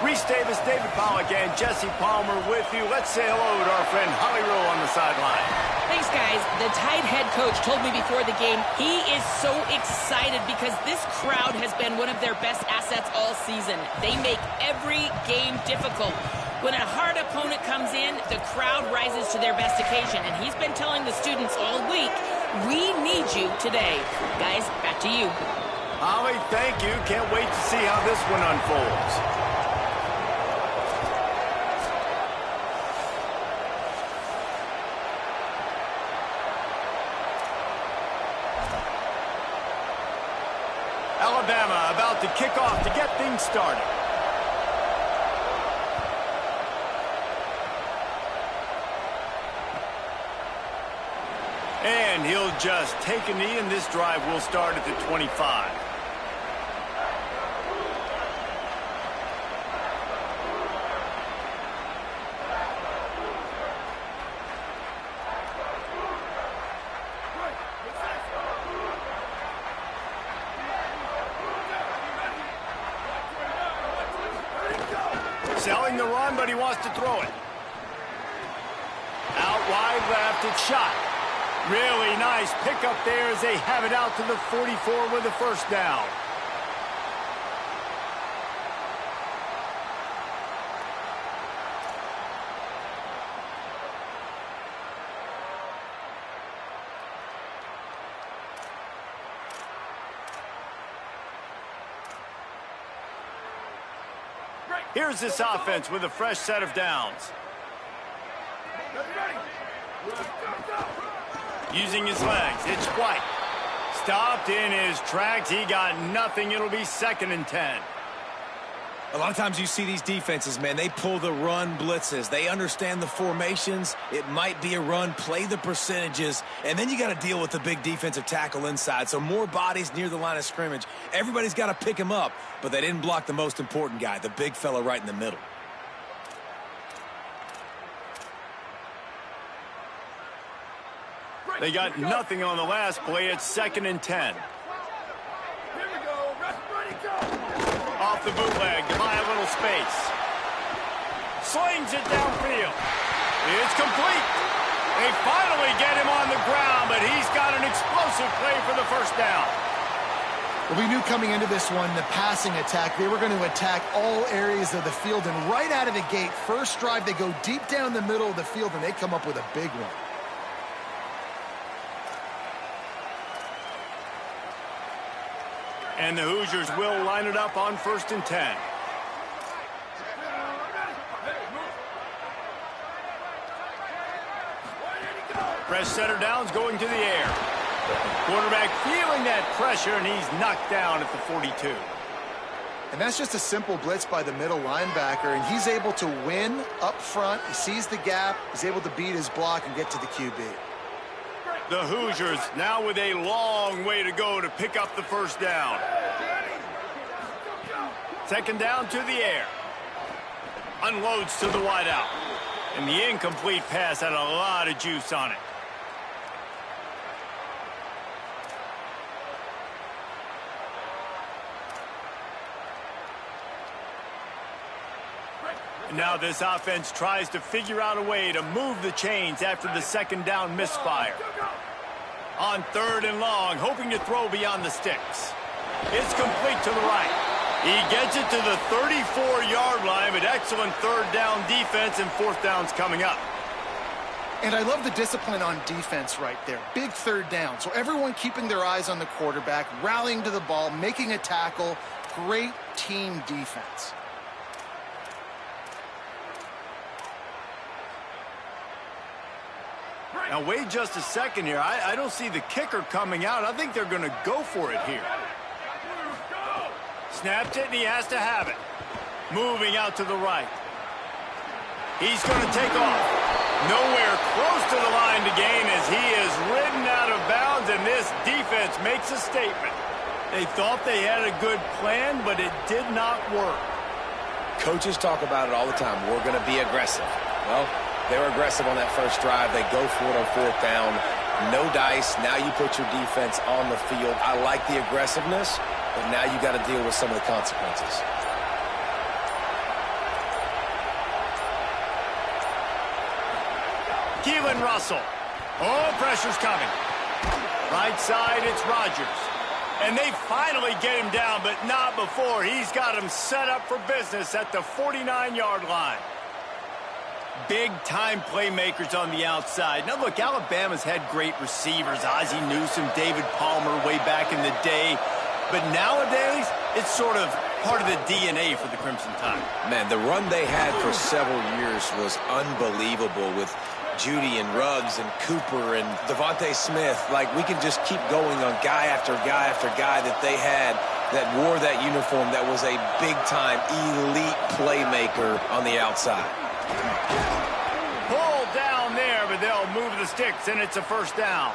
Reese Davis, David Pollack, and Jesse Palmer with you. Let's say hello to our friend Holly Rowe on the sideline. Thanks, guys. The Tide head coach told me before the game he is so excited because this crowd has been one of their best assets all season. They make every game difficult. When a hard opponent comes in, the crowd rises to their best occasion, and he's been telling the students all week, we need you today. Guys, back to you. Holly, thank you. Can't wait to see how this one unfolds. Alabama about to kick off to get things started. And he'll just take a knee, and this drive will start at the 25. Selling the run, but he wants to throw it. Out wide left, it's shot. Really nice pickup there as they have it out to the 44 with a first down. Here's this offense with a fresh set of downs. Using his legs, it's White. Stopped in his tracks, he got nothing. It'll be 2nd and 10. A lot of times you see these defenses, man, they pull the run blitzes. They understand the formations. It might be a run, play the percentages, and then you got to deal with the big defensive tackle inside. So more bodies near the line of scrimmage. Everybody's got to pick him up, but they didn't block the most important guy, the big fella right in the middle. They got nothing on the last play. It's 2nd and 10. Off the bootleg to buy a little space. Slings it downfield. It's complete. They finally get him on the ground, but he's got an explosive play for the first down. Well, we knew coming into this one, the passing attack, they were going to attack all areas of the field. And right out of the gate, first drive, they go deep down the middle of the field, and they come up with a big one. And the Hoosiers will line it up on 1st and 10. Fresh center downs going to the air. Quarterback feeling that pressure, and he's knocked down at the 42. And that's just a simple blitz by the middle linebacker, and he's able to win up front. He sees the gap. He's able to beat his block and get to the QB. The Hoosiers now with a long way to go to pick up the first down. 2nd down to the air. Unloads to the wideout. And the incomplete pass had a lot of juice on it. And now this offense tries to figure out a way to move the chains after the 2nd down misfire. On 3rd and long, hoping to throw beyond the sticks. It's complete to the right. He gets it to the 34-yard line, but excellent 3rd down defense, and 4th down's coming up. And I love the discipline on defense right there. Big 3rd down. So everyone keeping their eyes on the quarterback, rallying to the ball, making a tackle. Great team defense. Now, wait just a second here. I don't see the kicker coming out. I think they're going to go for it here. Snapped it, and he has to have it. Moving out to the right. He's going to take off. Nowhere close to the line to gain as he is ridden out of bounds, and this defense makes a statement. They thought they had a good plan, but it did not work. Coaches talk about it all the time. We're going to be aggressive. Well, they were aggressive on that first drive. They go for it on 4th down. No dice. Now you put your defense on the field. I like the aggressiveness, but now you got to deal with some of the consequences. Keelan Russell. Oh, pressure's coming. Right side, it's Rodgers. And they finally get him down, but not before. He's got him set up for business at the 49-yard line. Big-time playmakers on the outside. Now, look, Alabama's had great receivers. Ozzie Newsome, David Palmer way back in the day. But nowadays, it's sort of part of the DNA for the Crimson Tide. Man, the run they had for several years was unbelievable with Judy and Ruggs and Cooper and Devontae Smith. Like, we can just keep going on guy after guy after guy that they had that wore that uniform that was a big-time elite playmaker on the outside. Pull down there, but they'll move the sticks, and it's a first down.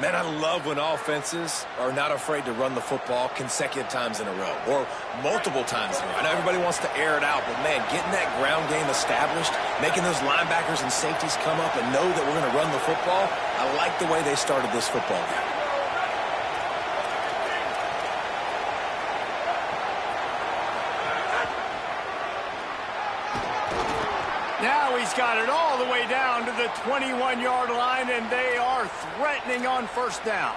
Man, I love when offenses are not afraid to run the football consecutive times in a row or multiple times in a row. I know everybody wants to air it out, but, man, getting that ground game established, making those linebackers and safeties come up and know that we're going to run the football, I like the way they started this football game. Now he's got it all the way down to the 21-yard line, and they are threatening on first down.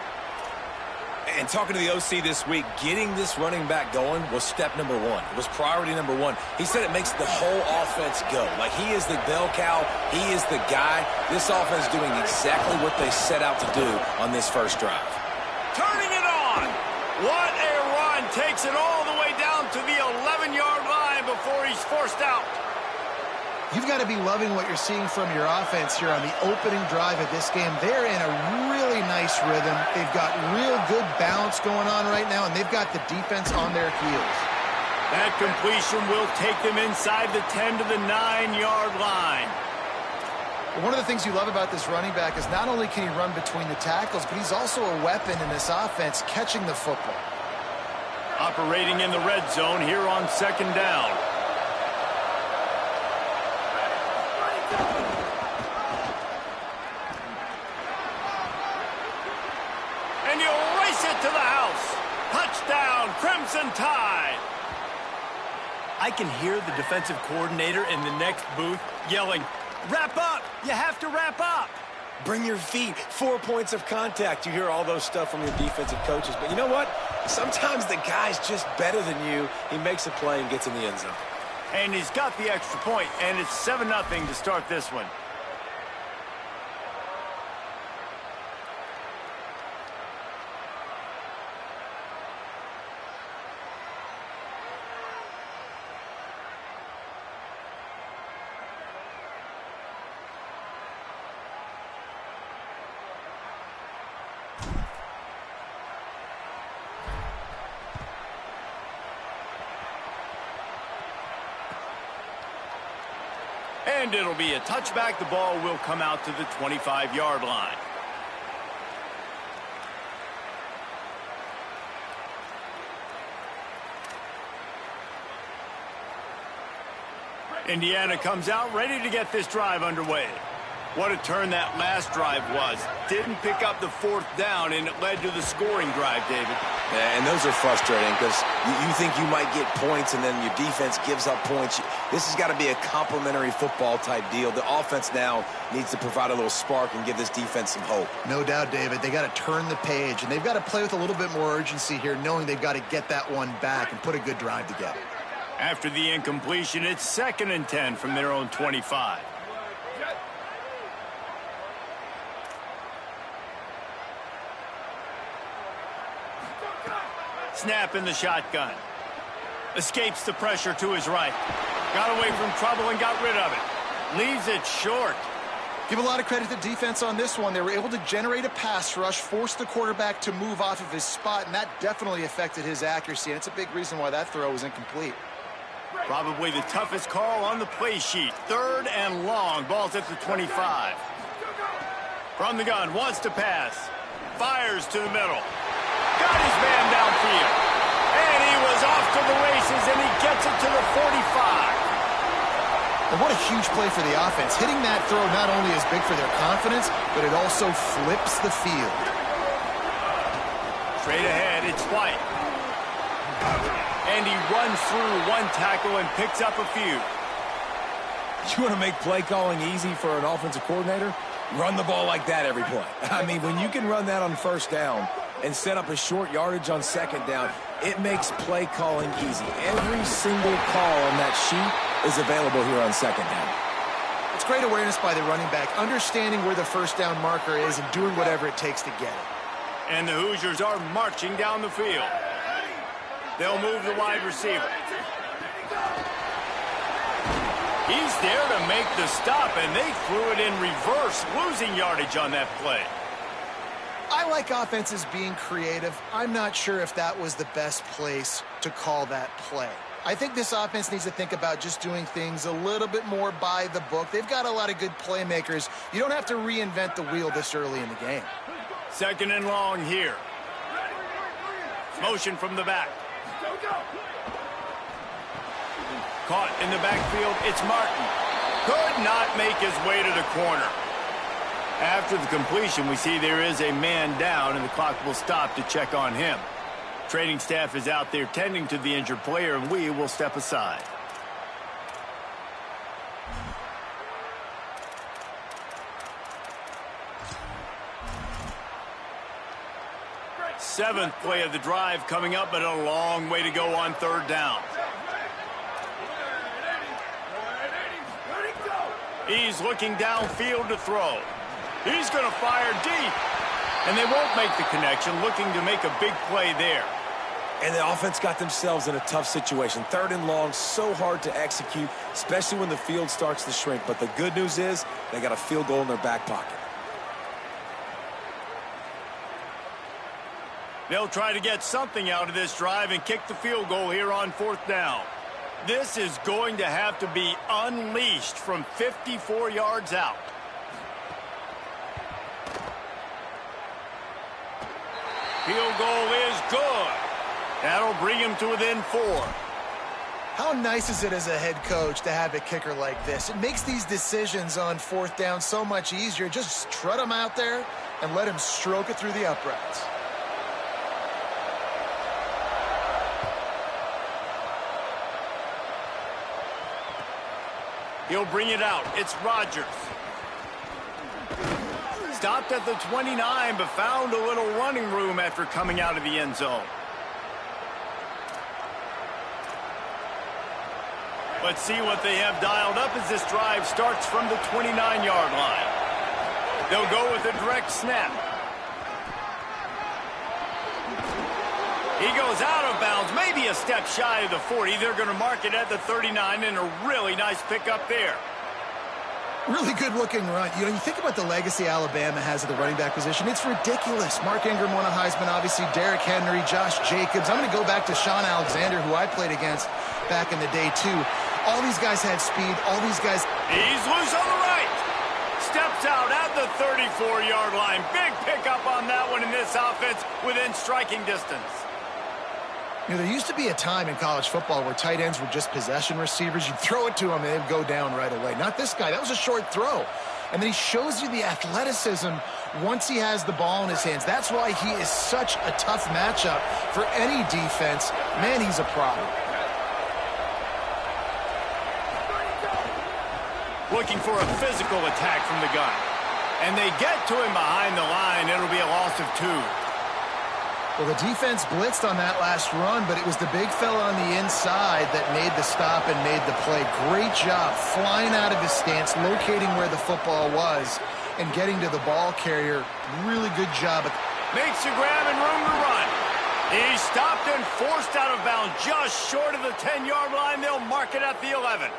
And talking to the OC this week, getting this running back going was step number one. It was priority number one. He said it makes the whole offense go. Like, he is the bell cow. He is the guy. This offense doing exactly what they set out to do on this first drive. Turning it on. What a run. Takes it all the way down to the 11-yard line before he's forced out. You've got to be loving what you're seeing from your offense here on the opening drive of this game. They're in a really nice rhythm. They've got real good balance going on right now, and they've got the defense on their heels. That completion will take them inside the 10 to the 9-yard line. One of the things you love about this running back is not only can he run between the tackles, but he's also a weapon in this offense catching the football. Operating in the red zone here on second down. And you'll race it to the house. Touchdown, Crimson Tide. I can hear the defensive coordinator in the next booth yelling, "Wrap up! You have to wrap up!" Bring your feet, 4 points of contact. You hear all those stuff from your defensive coaches. But you know what? Sometimes the guy's just better than you. He makes a play and gets in the end zone. And he's got the extra point, and it's 7-0 to start this one. And it'll be a touchback. The ball will come out to the 25-yard line. Indiana comes out ready to get this drive underway. What a turn that last drive was. Didn't pick up the fourth down, and it led to the scoring drive, David. Yeah, and those are frustrating because you think you might get points and then your defense gives up points. This has got to be a complementary football type deal. The offense now needs to provide a little spark and give this defense some hope. No doubt, David. They got to turn the page, and they've got to play with a little bit more urgency here, knowing they've got to get that one back and put a good drive together. After the incompletion, it's 2nd and 10 from their own 25. Snap in the shotgun. Escapes the pressure to his right. Got away from trouble and got rid of it. Leaves it short. Give a lot of credit to defense on this one. They were able to generate a pass rush, force the quarterback to move off of his spot, and that definitely affected his accuracy, and it's a big reason why that throw was incomplete. Probably the toughest call on the play sheet. 3rd and long. Ball's at the 25. From the gun, wants to pass. Fires to the middle. Got his man downfield. And he was off to the races, and he gets it to the 45. And what a huge play for the offense. Hitting that throw not only is big for their confidence, but it also flips the field. Straight ahead, it's White. And he runs through one tackle and picks up a few. You want to make play calling easy for an offensive coordinator? Run the ball like that every play. I mean, when you can run that on first down and set up a short yardage on second down, it makes play calling easy. Every single call on that sheet is available here on second down. It's great awareness by the running back, understanding where the first down marker is and doing whatever it takes to get it. And the Hoosiers are marching down the field. They'll move the wide receiver. He's there to make the stop, and they threw it in reverse, losing yardage on that play. I like offenses being creative. I'm not sure if that was the best place to call that play. I think this offense needs to think about just doing things a little bit more by the book. They've got a lot of good playmakers. You don't have to reinvent the wheel this early in the game. Second and long here. Motion from the back. Caught in the backfield, it's Martin. Could not make his way to the corner. After the completion, we see there is a man down, and the clock will stop to check on him. Training staff is out there tending to the injured player, and we will step aside. Seventh play of the drive coming up, but a long way to go on third down. He's looking downfield to throw. He's going to fire deep. And they won't make the connection, looking to make a big play there. And the offense got themselves in a tough situation. Third and long, so hard to execute, especially when the field starts to shrink. But the good news is they got a field goal in their back pocket. They'll try to get something out of this drive and kick the field goal here on fourth down. This is going to have to be unleashed from 54 yards out. Field goal is good. That'll bring him to within 4. How nice is it as a head coach to have a kicker like this? It makes these decisions on fourth down so much easier. Just trot him out there and let him stroke it through the uprights. He'll bring it out. It's Rodgers. Stopped at the 29, but found a little running room after coming out of the end zone. Let's see what they have dialed up as this drive starts from the 29-yard line. They'll go with a direct snap. He goes out of bounds, maybe a step shy of the 40. They're going to mark it at the 39, and a really nice pickup there. Really good-looking run. You know, you think about the legacy Alabama has at the running back position. It's ridiculous. Mark Ingram won a Heisman, obviously. Derrick Henry, Josh Jacobs. I'm going to go back to Sean Alexander, who I played against back in the day, too. All these guys had speed. All these guys... He's loose on the right. Steps out at the 34-yard line. Big pickup on that one in this offense within striking distance. You know, there used to be a time in college football where tight ends were just possession receivers. You'd throw it to them and they'd go down right away. Not this guy. That was a short throw. And then he shows you the athleticism once he has the ball in his hands. That's why he is such a tough matchup for any defense. Man, he's a problem. Looking for a physical attack from the gun. And they get to him behind the line. It'll be a loss of 2. Well, the defense blitzed on that last run, but it was the big fella on the inside that made the stop and made the play. Great job flying out of his stance, locating where the football was, and getting to the ball carrier. Really good job. Makes the grab and room to run. He stopped and forced out of bounds just short of the 10-yard line. They'll mark it at the 11.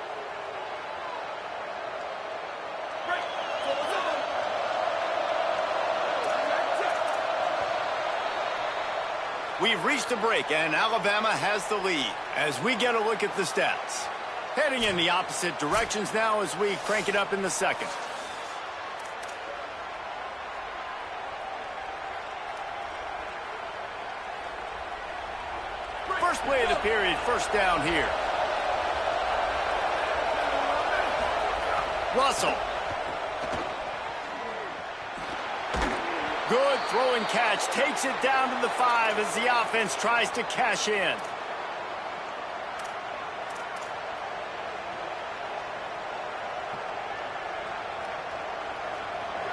We've reached a break, and Alabama has the lead as we get a look at the stats. Heading in the opposite directions now as we crank it up in the second. First play of the period, first down here. Russell. Good throw and catch. Takes it down to the 5 as the offense tries to cash in.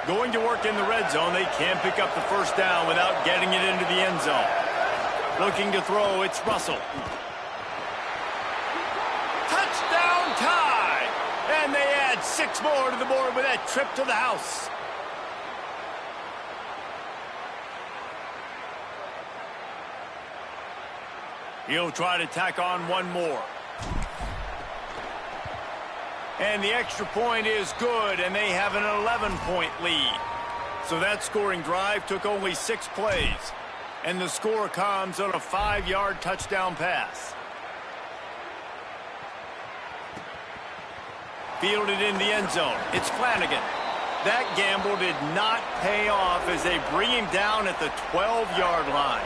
Going to work in the red zone. They can't pick up the first down without getting it into the end zone. Looking to throw, it's Russell. Touchdown tie! And they add 6 more to the board with that trip to the house. He'll try to tack on one more. And the extra point is good, and they have an 11-point lead. So that scoring drive took only 6 plays. And the score comes on a 5-yard touchdown pass. Fielded in the end zone. It's Flanagan. That gamble did not pay off as they bring him down at the 12-yard line.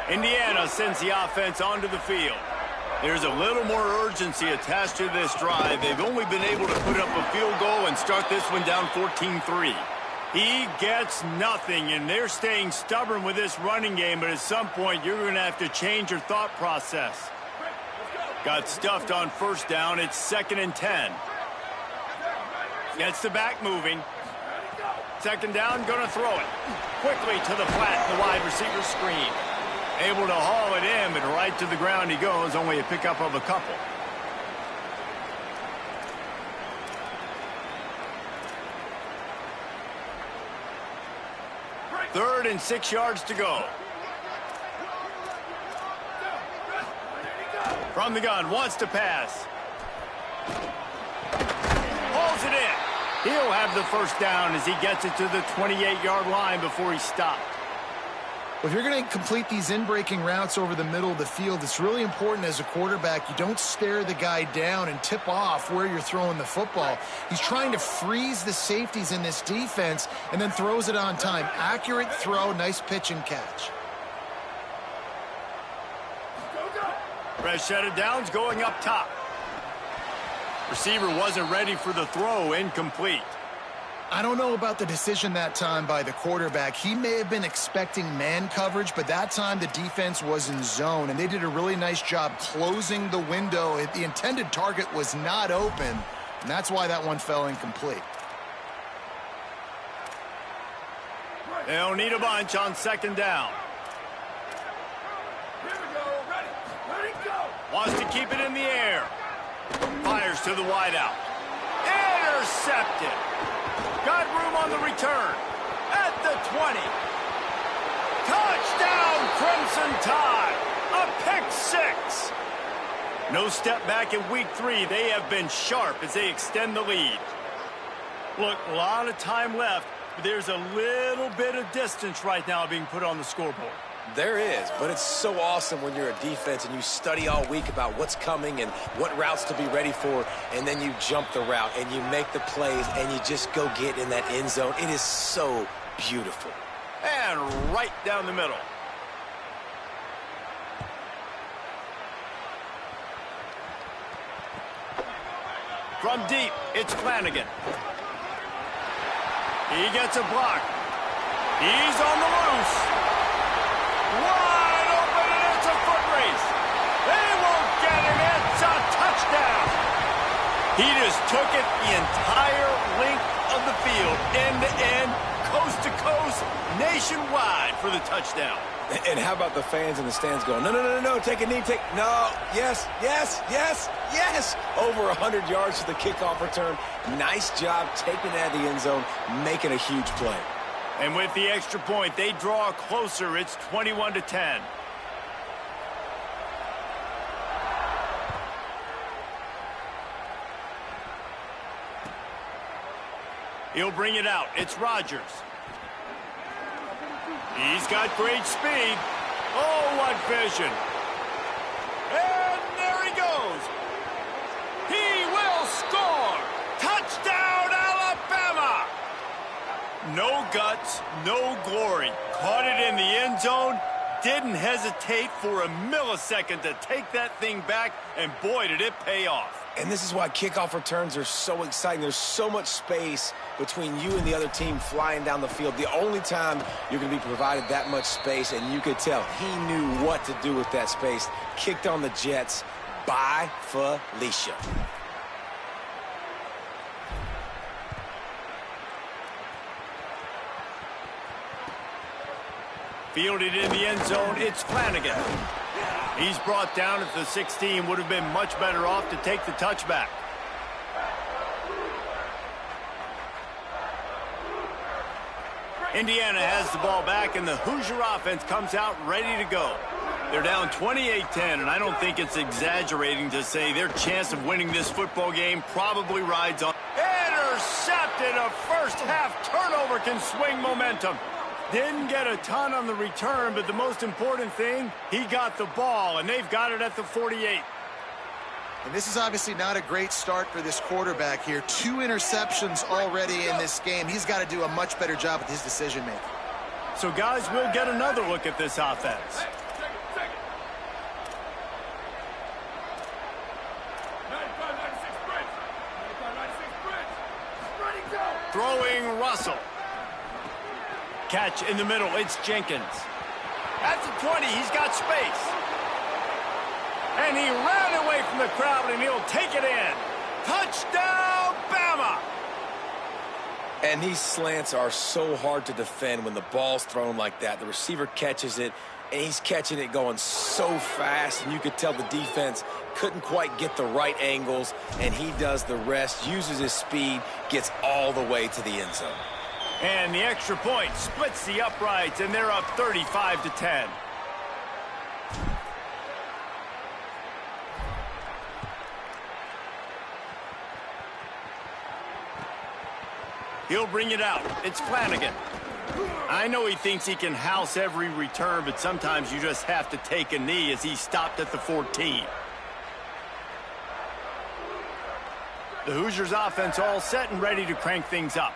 Indiana sends the offense onto the field. There's a little more urgency attached to this drive. They've only been able to put up a field goal and start this one down 14-3. He gets nothing, and they're staying stubborn with this running game, but at some point you're going to have to change your thought process. Got stuffed on first down. It's 2nd and 10. Gets the back moving. 2nd down, going to throw it. Quickly to the flat, the wide receiver screen. Able to haul it in, but right to the ground he goes, only a pickup of a couple. Third and 6 yards to go. From the gun, wants to pass. Hauls it in. He'll have the first down as he gets it to the 28-yard line before he stopped. Well, if you're going to complete these in-breaking routes over the middle of the field, it's really important as a quarterback you don't stare the guy down and tip off where you're throwing the football. He's trying to freeze the safeties in this defense and then throws it on time. Accurate throw, nice pitch and catch. Fresh set of downs going up top. Receiver wasn't ready for the throw, incomplete. I don't know about the decision that time by the quarterback. He may have been expecting man coverage, but that time the defense was in zone, and they did a really nice job closing the window. The intended target was not open, and that's why that one fell incomplete. They'll need a bunch on 2nd down. Here we go. Ready, go. Wants to keep it in the air. Fires to the wideout. Intercepted. Got room on the return. At the 20. Touchdown, Crimson Tide. A pick 6. No step back in week 3. They have been sharp as they extend the lead. Look, a lot of time left. But there's a little bit of distance right now being put on the scoreboard. There is, but it's so awesome when you're a defense and you study all week about what's coming and what routes to be ready for, and then you jump the route and you make the plays and you just go get in that end zone. It is so beautiful. And right down the middle. From deep, it's Flanagan. He gets a block. He's on the loose. Wide open, and it's a foot race. They won't get him. It's a touchdown. He just took it the entire length of the field, end to end, coast to coast, nationwide for the touchdown. And how about the fans in the stands going, no, no, no, no, no, take a knee, no, yes, yes, yes, yes. Over 100 yards to the kickoff return. Nice job taking it out of the end zone, making a huge play. And with the extra point, they draw closer. It's 21-10. He'll bring it out. It's Rodgers. He's got great speed. Oh, what vision. And there he goes. He will score. Touchdown, Alabama. No guts, no glory. Caught it in the end zone. Didn't hesitate for a millisecond to take that thing back, and boy, did it pay off. And this is why kickoff returns are so exciting. There's so much space between you and the other team flying down the field. The only time you're going to be provided that much space, and you could tell he knew what to do with that space. Kicked on the Jets. By Felicia. Fielded in the end zone, it's Flanagan. He's brought down at the 16, would have been much better off to take the touchback. Indiana has the ball back, and the Hoosier offense comes out ready to go. They're down 28-10, and I don't think it's exaggerating to say their chance of winning this football game probably rides on. Intercepted! A first-half turnover can swing momentum. Didn't get a ton on the return, but the most important thing, he got the ball, and they've got it at the 48. And this is obviously not a great start for this quarterback here. 2 interceptions already in this game. He's got to do a much better job with his decision-making. So, guys, we'll get another look at this offense. Throwing Russell. Catch in the middle. It's Jenkins. At the 20, he's got space. And he ran away from the crowd, and he'll take it in. Touchdown, Bama! And these slants are so hard to defend when the ball's thrown like that. The receiver catches it, and he's catching it going so fast, and you could tell the defense couldn't quite get the right angles, and he does the rest, uses his speed, gets all the way to the end zone. And the extra point splits the uprights, and they're up 35-10. He'll bring it out. It's Flanagan. I know he thinks he can house every return, but sometimes you just have to take a knee as he stopped at the 14. The Hoosiers offense all set and ready to crank things up.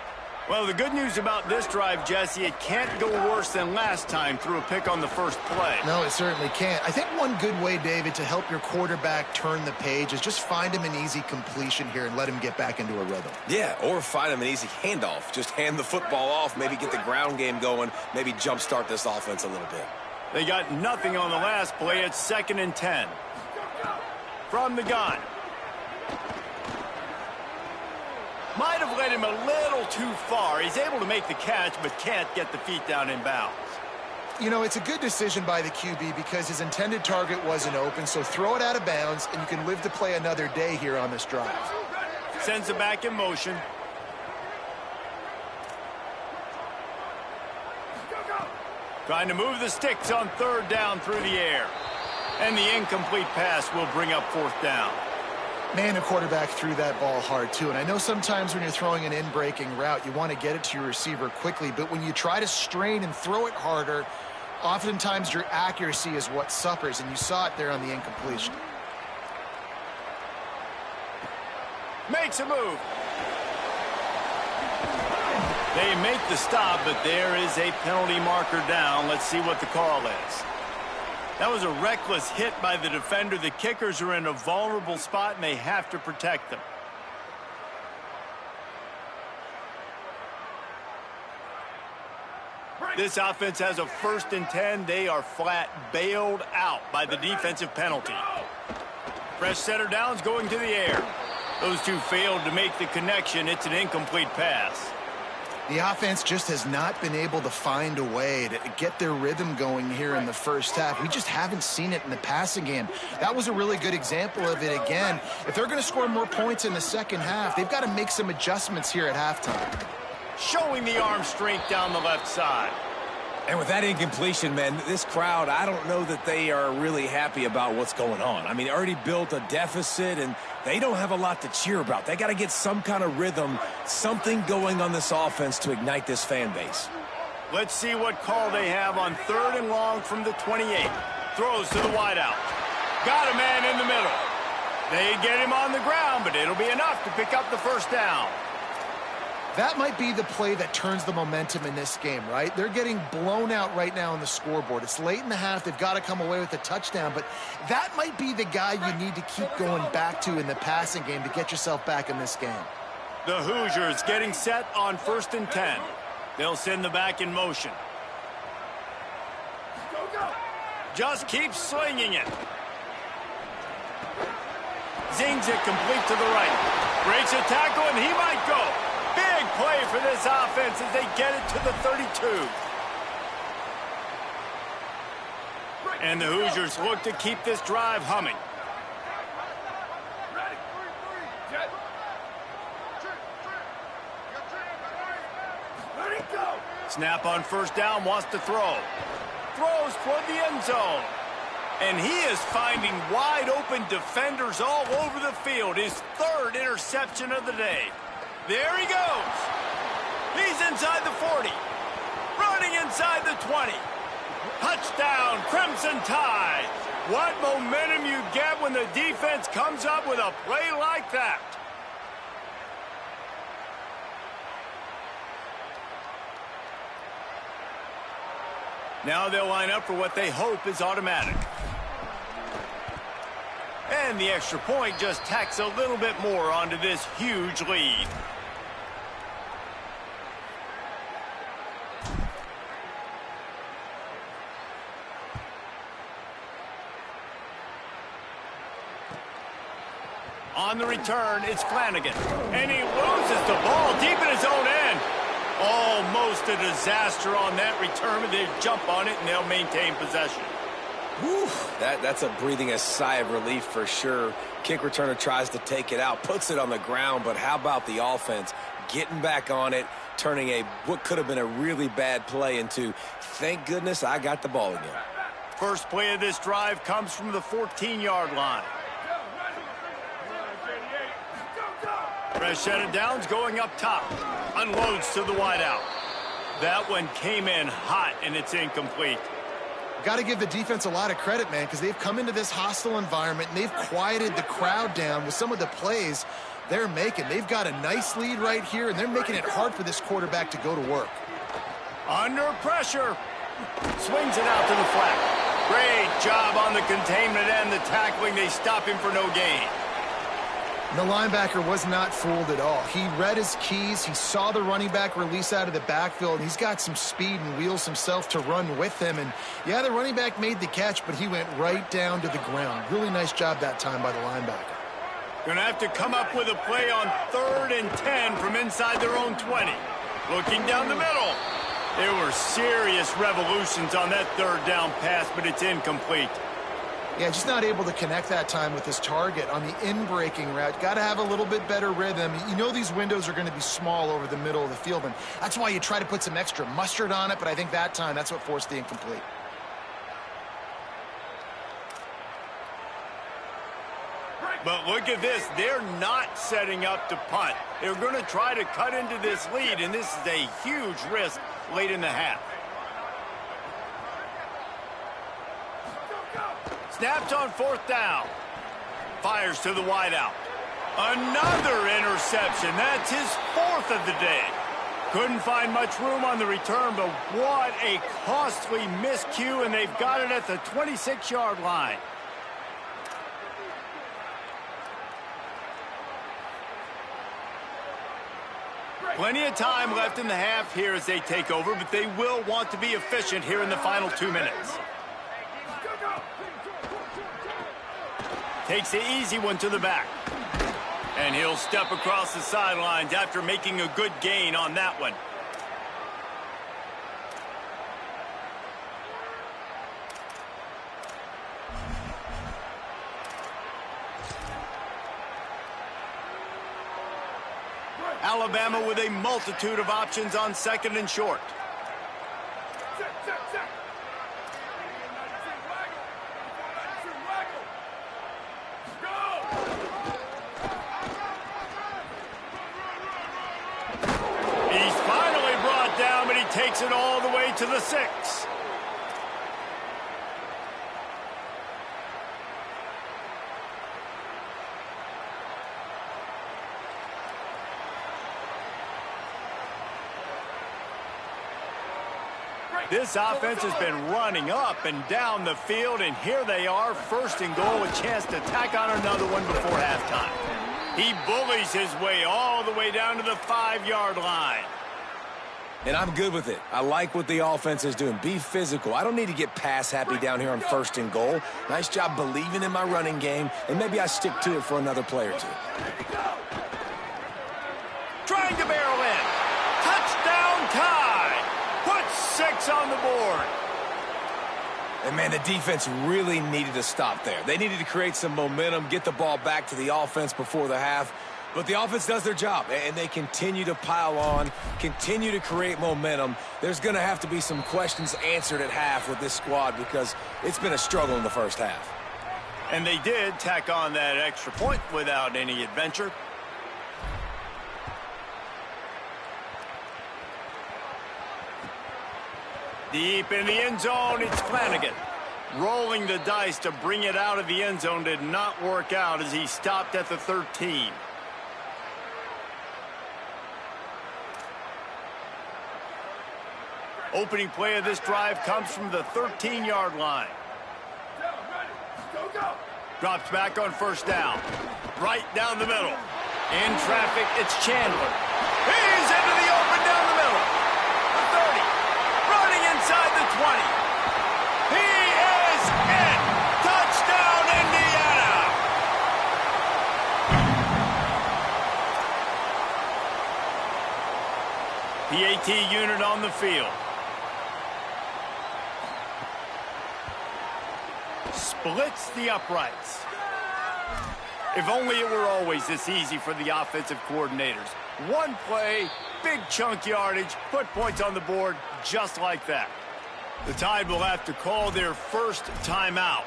Well, the good news about this drive, Jesse, it can't go worse than last time through a pick on the first play. No, it certainly can't. I think one good way, David, to help your quarterback turn the page is just find him an easy completion here and let him get back into a rhythm. Yeah, or find him an easy handoff. Just hand the football off, maybe get the ground game going, maybe jumpstart this offense a little bit. They got nothing on the last play. It's 2nd and 10. From the gun. Might have led him a little too far. He's able to make the catch, but can't get the feet down in bounds. You know, it's a good decision by the QB because his intended target wasn't open, so throw it out of bounds, and you can live to play another day here on this drive. Sends it back in motion. Trying to move the sticks on 3rd down through the air. And the incomplete pass will bring up 4th down. Man, the quarterback threw that ball hard, too. And I know sometimes when you're throwing an in-breaking route, you want to get it to your receiver quickly. But when you try to strain and throw it harder, oftentimes your accuracy is what suffers. And you saw it there on the incompletion. Makes a move. They make the stop, but there is a penalty marker down. Let's see what the call is. That was a reckless hit by the defender. The kickers are in a vulnerable spot, and they have to protect them. This offense has a 1st and 10. They are flat bailed out by the defensive penalty. Fresh setter downs going to the air. Those two failed to make the connection. It's an incomplete pass. The offense just has not been able to find a way to get their rhythm going here in the first half. We just haven't seen it in the passing game. That was a really good example of it again. If they're going to score more points in the second half, they've got to make some adjustments here at halftime. Showing the arm strength down the left side. And with that incompletion, man, this crowd, I don't know that they are really happy about what's going on. I mean, they already built a deficit, and they don't have a lot to cheer about. They got to get some kind of rhythm, something going on this offense to ignite this fan base. Let's see what call they have on 3rd and long from the 28. Throws to the wideout. Got a man in the middle. They get him on the ground, but it'll be enough to pick up the 1st down. That might be the play that turns the momentum in this game, right? They're getting blown out right now on the scoreboard. It's late in the half. They've got to come away with a touchdown, but that might be the guy you need to keep going back to in the passing game to get yourself back in this game. The Hoosiers getting set on 1st and 10. They'll send the back in motion. Just keep slinging it. Zings it complete to the right. Breaks a tackle, and he might go. Big play for this offense as they get it to the 32. And the Hoosiers look to keep this drive humming. Snap on 1st down, wants to throw. Throws toward the end zone. And he is finding wide open defenders all over the field. His 3rd interception of the day. There he goes. He's inside the 40. Running inside the 20. Touchdown, Crimson Tide. What momentum you get when the defense comes up with a play like that. Now they'll line up for what they hope is automatic. And the extra point just tacks a little bit more onto this huge lead. On the return, it's Flanagan. And he loses the ball deep in his own end. Almost a disaster on that return, but they jump on it and they'll maintain possession. Whew, that's a breathing a sigh of relief for sure. Kick returner tries to take it out, puts it on the ground, but how about the offense getting back on it, turning what could have been a really bad play into, thank goodness I got the ball again. First play of this drive comes from the 14-yard line. Fresh set of downs going up top. Unloads to the wideout. That one came in hot, and it's incomplete. Got to give the defense a lot of credit, man, because they've come into this hostile environment, and they've quieted the crowd down with some of the plays they're making. They've got a nice lead right here, and they're making it hard for this quarterback to go to work. Under pressure. Swings it out to the flat. Great job on the containment and the tackling. They stop him for no gain. The linebacker was not fooled at all. He read his keys. He saw the running back release out of the backfield. And he's got some speed and wheels himself to run with him. And, yeah, the running back made the catch, but he went right down to the ground. Really nice job that time by the linebacker. Going to have to come up with a play on 3rd and 10 from inside their own 20. Looking down the middle. There were serious revolutions on that 3rd down pass, but it's incomplete. Yeah, just not able to connect that time with his target on the in-breaking route. Got to have a little bit better rhythm. You know these windows are going to be small over the middle of the field, and that's why you try to put some extra mustard on it, but I think that time that's what forced the incomplete. But look at this. They're not setting up to punt. They're going to try to cut into this lead, and this is a huge risk late in the half. Snapped on 4th down. Fires to the wideout. Another interception. That's his 4th of the day. Couldn't find much room on the return, but what a costly miscue, and they've got it at the 26-yard line. Plenty of time left in the half here as they take over, but they will want to be efficient here in the final 2 minutes. Takes the easy one to the back. And he'll step across the sidelines after making a good gain on that one. Alabama with a multitude of options on 2nd and short. Takes it all the way to the 6. This offense has been running up and down the field, and here they are, first and goal, a chance to tack on another one before halftime. He bullies his way all the way down to the 5-yard line. And I'm good with it. I like what the offense is doing. Be physical. I don't need to get pass happy down here on first and goal. Nice job believing in my running game, and maybe I stick to it for another play or two. Trying to barrel in. Touchdown tie. Put 6 on the board. And, man, the defense really needed to stop there. They needed to create some momentum, get the ball back to the offense before the half. But the offense does their job, and they continue to pile on, continue to create momentum. There's going to have to be some questions answered at half with this squad because it's been a struggle in the first half. And they did tack on that extra point without any adventure. Deep in the end zone, it's Flanagan. Rolling the dice to bring it out of the end zone did not work out as he stopped at the 13. Opening play of this drive comes from the 13-yard line. Drops back on first down. Right down the middle. In traffic, it's Chandler. He's into the open down the middle. The 30. Running inside the 20. He is in. Touchdown, Indiana. PAT unit on the field. Splits the uprights. If only it were always this easy for the offensive coordinators. One play, big chunk yardage, put points on the board just like that. The Tide will have to call their first timeout.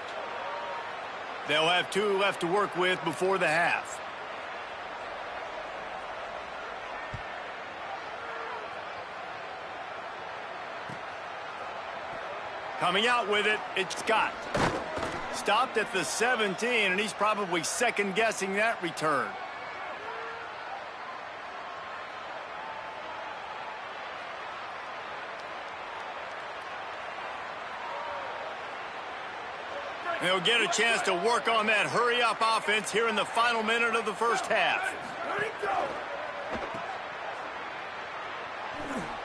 They'll have 2 left to work with before the half. Coming out with it, it's Scott. Stopped at the 17, and he's probably second-guessing that return. They'll get a chance to work on that hurry-up offense here in the final minute of the first half.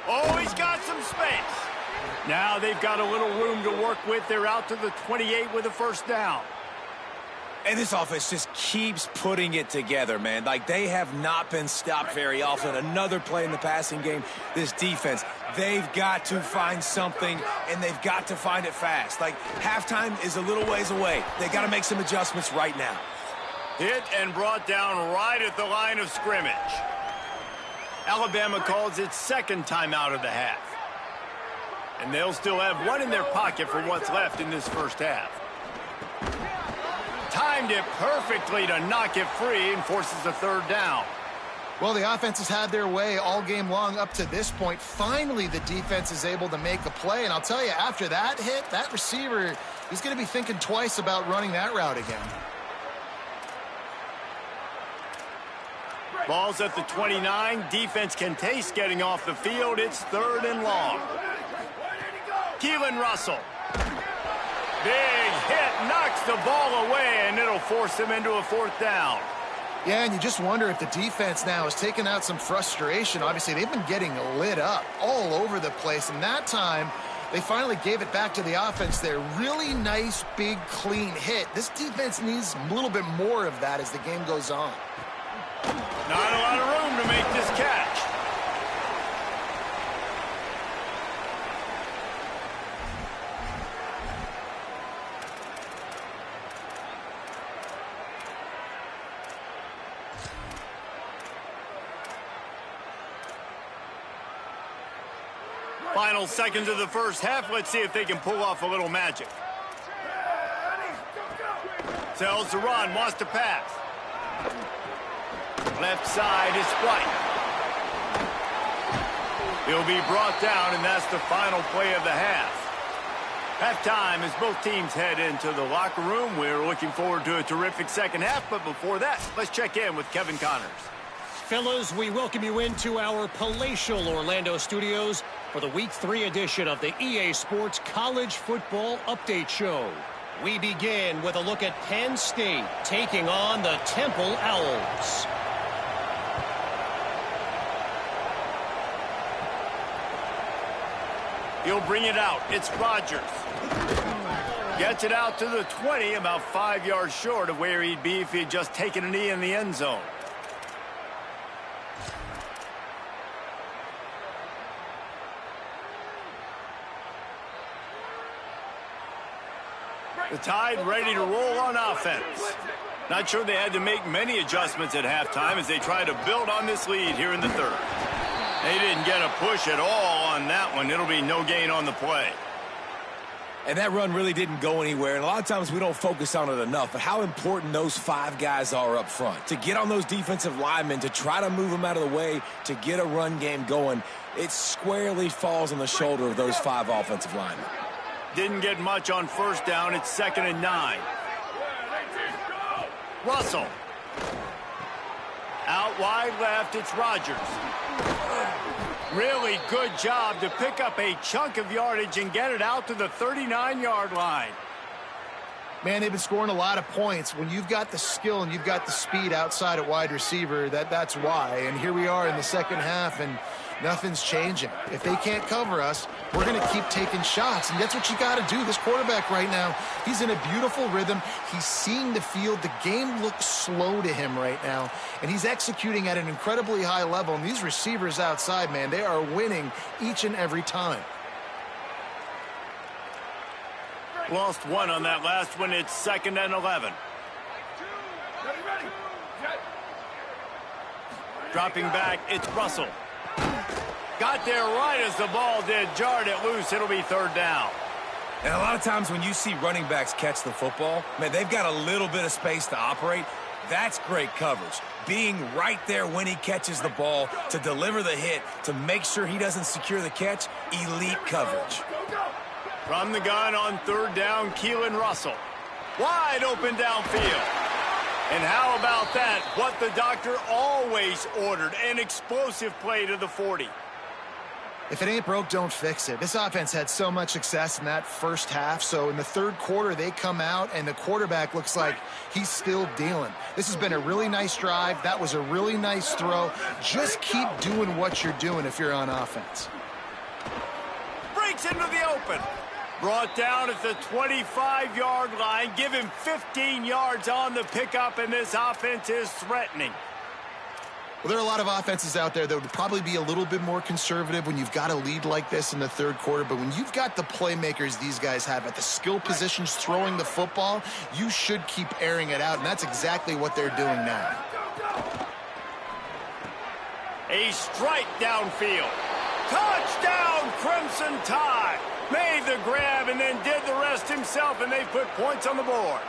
Oh, he's got some space. Now they've got a little room to work with. They're out to the 28 with a first down. And this offense just keeps putting it together, man. Like, they have not been stopped very often. Another play in the passing game. This defense, they've got to find something, and they've got to find it fast. Like, halftime is a little ways away. They got to make some adjustments right now. Hit and brought down right at the line of scrimmage. Alabama calls its second timeout of the half. And they'll still have one in their pocket for what's left in this first half. Timed it perfectly to knock it free and forces a third down. Well, the offense has had their way all game long up to this point. Finally, the defense is able to make a play. And I'll tell you, after that hit, that receiver, he's going to be thinking twice about running that route again. Ball's at the 29. Defense can taste getting off the field. It's 3rd and long. Keelan Russell. Big hit, knocks the ball away, and it'll force him into a 4th down. Yeah, and you just wonder if the defense now has taken out some frustration. Obviously, they've been getting lit up all over the place, and that time they finally gave it back to the offense there. Really nice, big, clean hit. This defense needs a little bit more of that as the game goes on. Not a lot of room to make this catch. Final seconds of the first half. Let's see if they can pull off a little magic. Sells the run, wants to pass. Left side is White. He'll be brought down, and that's the final play of the half. Halftime as both teams head into the locker room. We're looking forward to a terrific second half, but before that, let's check in with Kevin Connors. Fellas, we welcome you into our palatial Orlando studios. for the Week 3 edition of the EA Sports College Football Update Show. We begin with a look at Penn State taking on the Temple Owls. He'll bring it out. It's Rodgers. Gets it out to the 20, about 5 yards short of where he'd be if he had just taken a knee in the end zone. The Tide ready to roll on offense. Not sure they had to make many adjustments at halftime as they try to build on this lead here in the third. They didn't get a push at all on that one. It'll be no gain on the play. And that run really didn't go anywhere. And a lot of times we don't focus on it enough, but how important those 5 guys are up front. To get on those defensive linemen, to try to move them out of the way, to get a run game going, it squarely falls on the shoulder of those 5 offensive linemen. Didn't get much on first down. It's 2nd and 9. Russell. Out wide left, it's Rodgers. Really good job to pick up a chunk of yardage and get it out to the 39-yard line. Man, they've been scoring a lot of points. When you've got the skill and you've got the speed outside at wide receiver, that's why. And here we are in the second half, and nothing's changing. If they can't cover us, we're going to keep taking shots, and that's what you got to do. This quarterback right now, he's in a beautiful rhythm. He's seeing the field. The game looks slow to him right now, and he's executing at an incredibly high level. And these receivers outside, man, they are winning each and every time. Lost one on that last one. It's 2nd and 11. Dropping back, it's Russell. Got there right as the ball did. Jarred it loose. It'll be 3rd down. And a lot of times when you see running backs catch the football, man, they've got a little bit of space to operate. That's great coverage. Being right there when he catches the ball to deliver the hit, to make sure he doesn't secure the catch, elite coverage. From the gun on 3rd down, Keelan Russell. Wide open downfield. And how about that? What the doctor always ordered, an explosive play to the 40. If it ain't broke, don't fix it. This offense had so much success in that first half, so in the third quarter, they come out, and the quarterback looks like he's still dealing. This has been a really nice drive. That was a really nice throw. Just keep doing what you're doing if you're on offense. Breaks into the open. Brought down at the 25-yard line. Give him 15 yards on the pickup, and this offense is threatening. Well, there are a lot of offenses out there that would probably be a little bit more conservative when you've got a lead like this in the third quarter. But when you've got the playmakers these guys have at the skill positions throwing the football, you should keep airing it out, and that's exactly what they're doing now. A strike downfield. Touchdown, Crimson Tide. Made the grab and then did the rest himself, and they put points on the board.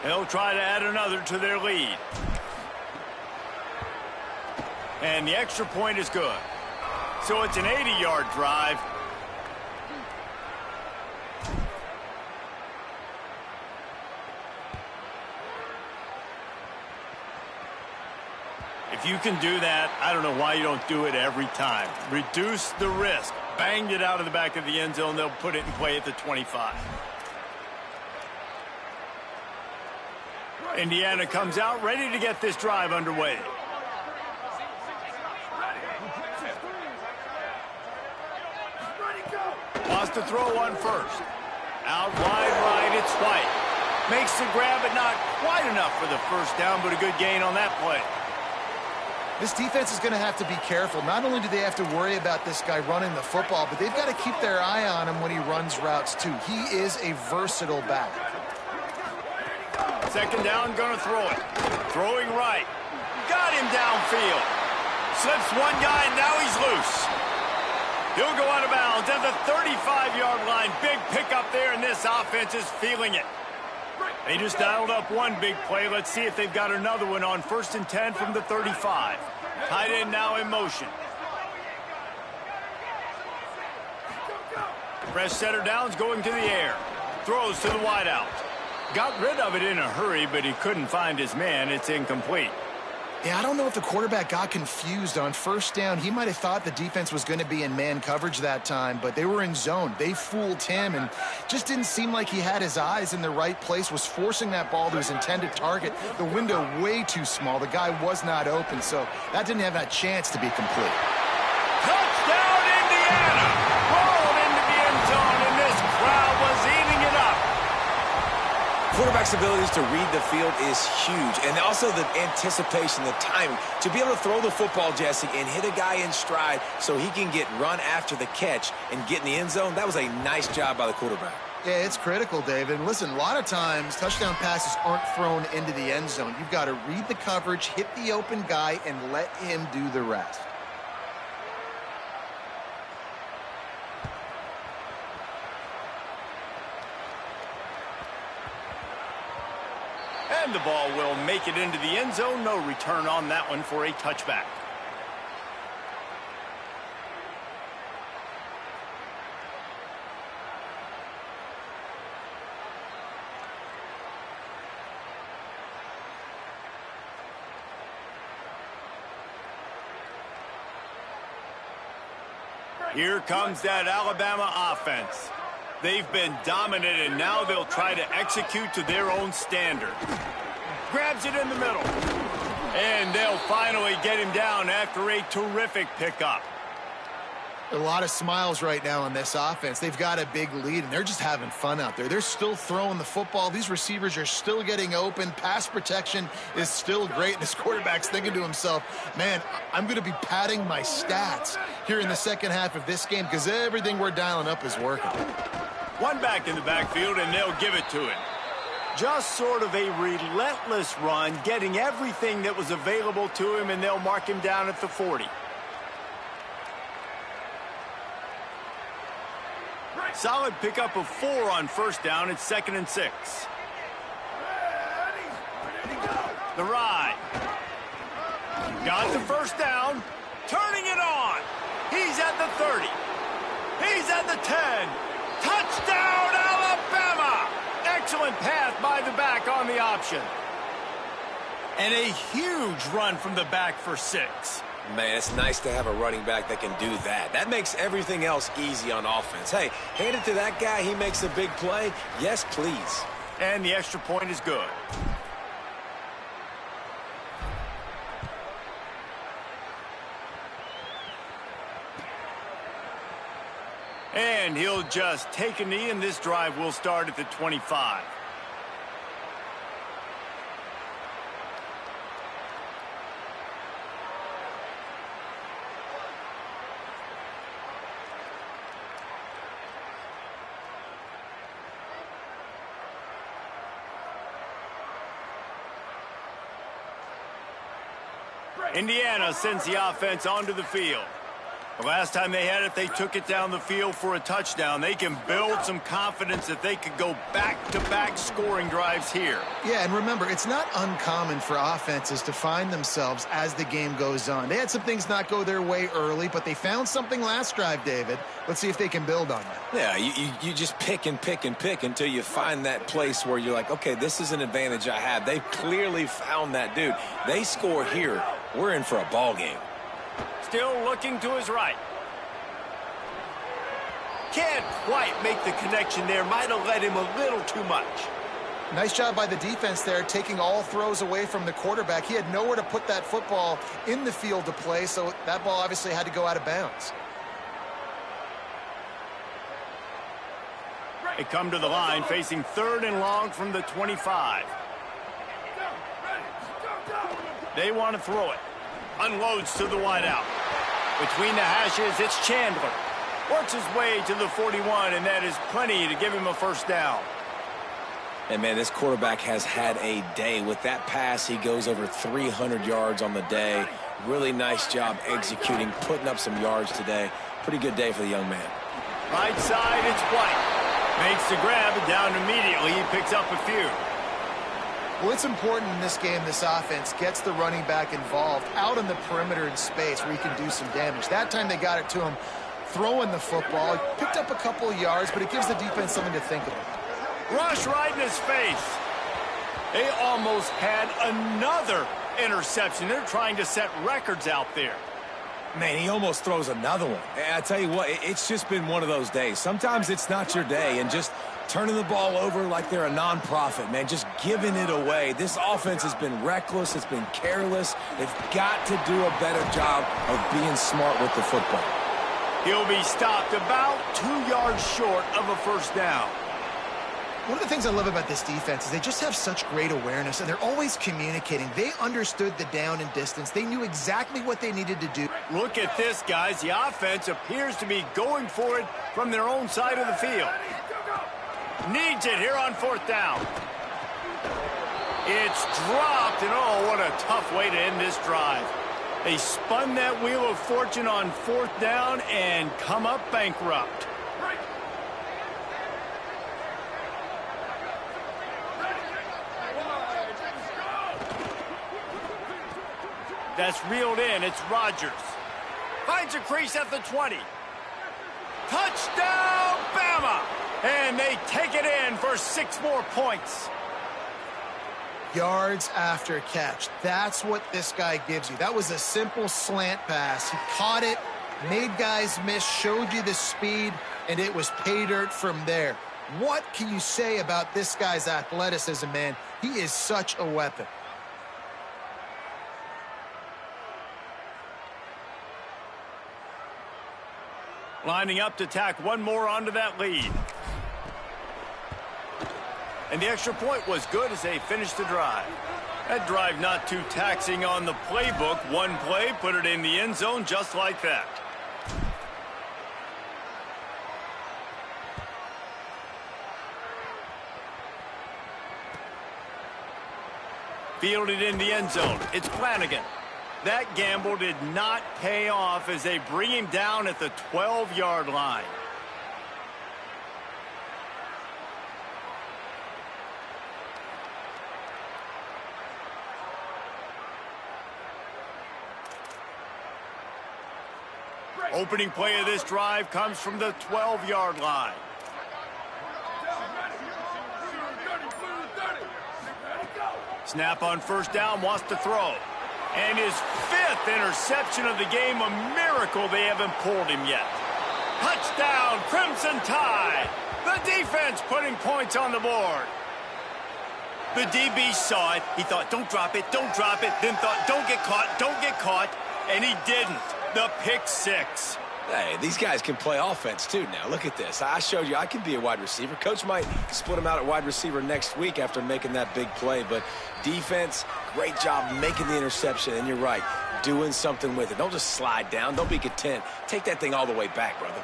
They'll try to add another to their lead. And the extra point is good. So it's an 80-yard drive. If you can do that, I don't know why you don't do it every time. Reduce the risk. Banged it out of the back of the end zone. They'll put it in play at the 25. Indiana comes out ready to get this drive underway. Wants to throw one first. Out wide right, it's White. Makes the grab, but not quite enough for the first down, but a good gain on that play. This defense is going to have to be careful. Not only do they have to worry about this guy running the football, but they've got to keep their eye on him when he runs routes, too. He is a versatile back. 2nd down, gonna throw it. Throwing right. Got him downfield. Slips one guy, now he's loose. He'll go out of bounds at the 35-yard line. Big pickup there, and this offense is feeling it. They just dialed up one big play. Let's see if they've got another one on 1st and 10 from the 35. Tight end now in motion. Fresh setter downs going to the air. Throws to the wideout. Got rid of it in a hurry, but he couldn't find his man. It's incomplete. Yeah, I don't know if the quarterback got confused on first down. He might have thought the defense was going to be in man coverage that time, but they were in zone. They fooled him and just didn't seem like he had his eyes in the right place, was forcing that ball to his intended target. The window way too small. The guy was not open, so that didn't have a chance to be complete. Touchdown, Indiana! Rolled into the end zone, and this crowd was eating it up. Quarterback's abilities to read the field is huge, and also the anticipation, the timing. To be able to throw the football, Jesse, and hit a guy in stride so he can get run after the catch and get in the end zone, that was a nice job by the quarterback. Yeah, it's critical, David. Listen, a lot of times touchdown passes aren't thrown into the end zone. You've got to read the coverage, hit the open guy, and let him do the rest. And the ball will make it into the end zone. No return on that one for a touchback. Here comes that Alabama offense. They've been dominant, and now they'll try to execute to their own standard. Grabs it in the middle. And they'll finally get him down after a terrific pickup. A lot of smiles right now on this offense. They've got a big lead, and they're just having fun out there. They're still throwing the football. These receivers are still getting open. Pass protection is still great. This quarterback's thinking to himself, man, I'm going to be padding my stats here in the second half of this game because everything we're dialing up is working. One back in the backfield, and they'll give it to him. Just sort of a relentless run, getting everything that was available to him, and they'll mark him down at the 40. Solid pickup of 4 on first down. It's 2nd and 6. The ride. Got the first down. Turning it on. He's at the 30. He's at the 10. Touchdown, Alabama! Excellent pass by the back on the option. And a huge run from the back for 6. Man, it's nice to have a running back that can do that. That makes everything else easy on offense. Hey, hand it to that guy. He makes a big play. Yes, please. And the extra point is good. And he'll just take a knee, and this drive will start at the 25. Indiana sends the offense onto the field. The last time they had it, they took it down the field for a touchdown. They can build some confidence that they could go back-to-back scoring drives here. Yeah, and remember, it's not uncommon for offenses to find themselves as the game goes on. They had some things not go their way early, but they found something last drive, David. Let's see if they can build on that. Yeah, you just pick and pick and pick until you find that place where you're like, okay, this is an advantage I have. They've clearly found that, dude. They score here. We're in for a ball game. Still looking to his right. Can't quite make the connection there. Might have led him a little too much. Nice job by the defense there, taking all throws away from the quarterback. He had nowhere to put that football in the field to play, so that ball obviously had to go out of bounds. They come to the line, facing 3rd and long from the 25. They want to throw it. Unloads to the wideout. Between the hashes, it's Chandler. Works his way to the 41, and that is plenty to give him a first down. And, man, this quarterback has had a day. With that pass, he goes over 300 yards on the day. Really nice job executing, putting up some yards today. Pretty good day for the young man. Right side, it's White. Makes the grab, and down immediately. He picks up a few. Well, it's important in this game, this offense gets the running back involved out on the perimeter in space where he can do some damage. That time they got it to him throwing the football. He picked up a couple of yards, but it gives the defense something to think about. Rush right in his face. They almost had another interception. They're trying to set records out there. Man, he almost throws another one. And I tell you what, it's just been one of those days. Sometimes it's not your day, and just turning the ball over like they're a nonprofit, man, just giving it away. This offense has been reckless. It's been careless. They've got to do a better job of being smart with the football. He'll be stopped about 2 yards short of a first down. One of the things I love about this defense is they just have such great awareness, and they're always communicating. They understood the down and distance. They knew exactly what they needed to do. Look at this, guys. The offense appears to be going for it from their own side of the field. Needs it here on fourth down. It's dropped, and oh, what a tough way to end this drive. They spun that wheel of fortune on fourth down and come up bankrupt. That's reeled in. It's Rodgers. Finds a crease at the 20. Touchdown, Bama! And they take it in for 6 more points. Yards after catch. That's what this guy gives you. That was a simple slant pass. He caught it, made guys miss, showed you the speed, and it was pay dirt from there. What can you say about this guy's athleticism, man? He is such a weapon. Lining up to tack one more onto that lead. And the extra point was good as they finished the drive. That drive not too taxing on the playbook. One play, put it in the end zone just like that. Fielded in the end zone. It's Flanagan. That gamble did not pay off as they bring him down at the 12-yard line. Opening play of this drive comes from the 12-yard line. Snap on first down, wants to throw. And his 5th interception of the game, a miracle they haven't pulled him yet. Touchdown, Crimson Tide. The defense putting points on the board. The DB saw it. He thought, don't drop it, don't drop it. Then thought, don't get caught. And he didn't. The pick 6. Hey, these guys can play offense, too, now. Look at this. I showed you I can be a wide receiver. Coach might split him out at wide receiver next week after making that big play. But defense, great job making the interception. And you're right, doing something with it. Don't just slide down. Don't be content. Take that thing all the way back, brother.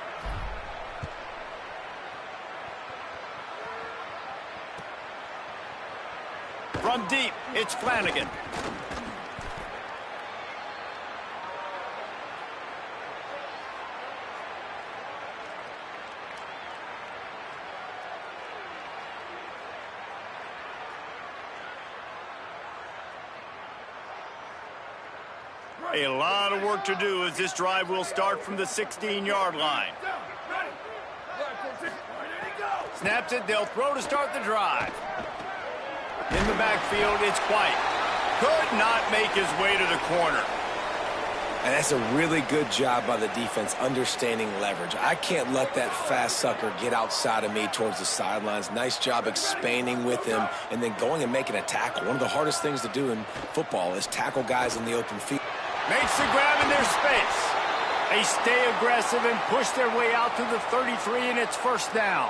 From deep, it's Flanagan. A lot of work to do as this drive will start from the 16-yard line. Snaps it, they'll throw to start the drive. In the backfield, it's White. Could not make his way to the corner. And that's a really good job by the defense understanding leverage. I can't let that fast sucker get outside of me towards the sidelines. Nice job expanding with him and then going and making a tackle. One of the hardest things to do in football is tackle guys in the open field. Makes the grab in their space. They stay aggressive and push their way out to the 33, and it's first down.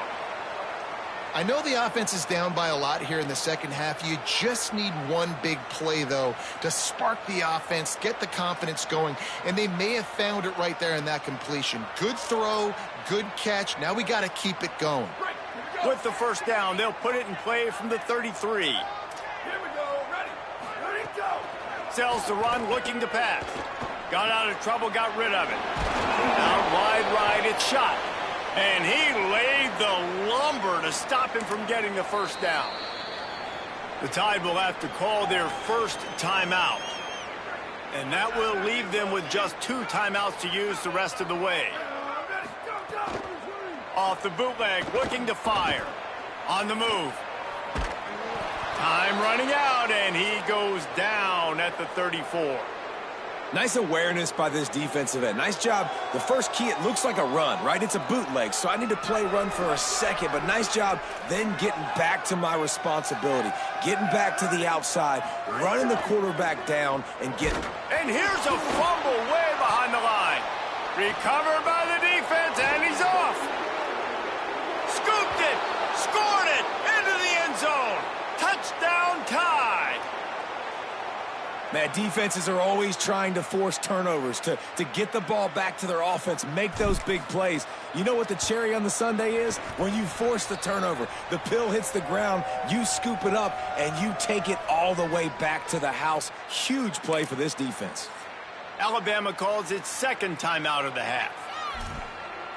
I know the offense is down by a lot here in the second half. You just need one big play, though, to spark the offense, get the confidence going, and they may have found it right there in that completion. Good throw, good catch. Now we got to keep it going. With the first down, they'll put it in play from the 33. Here we go. Ready, go. Sells the run, looking to pass. Got out of trouble, got rid of it. Out wide right, it's shot. And he laid the lumber to stop him from getting the first down. The Tide will have to call their first timeout. And that will leave them with just 2 timeouts to use the rest of the way. Off the bootleg, looking to fire. On the move. Time running out, and he goes down at the 34. Nice awareness by this defensive end. Nice job. The first key, it looks like a run, right? It's a bootleg, so I need to play run for a second, but nice job then getting back to my responsibility, getting back to the outside, running the quarterback down, and getting... And here's a fumble way behind the line. Recovered by the defense, and he's off. Scooped it, scored it, into the end zone. Touchdown Tide. Man, defenses are always trying to force turnovers to get the ball back to their offense, make those big plays. You know what the cherry on the sundae is? When you force the turnover, the pill hits the ground, you scoop it up, and you take it all the way back to the house. Huge play for this defense. Alabama calls its second timeout of the half.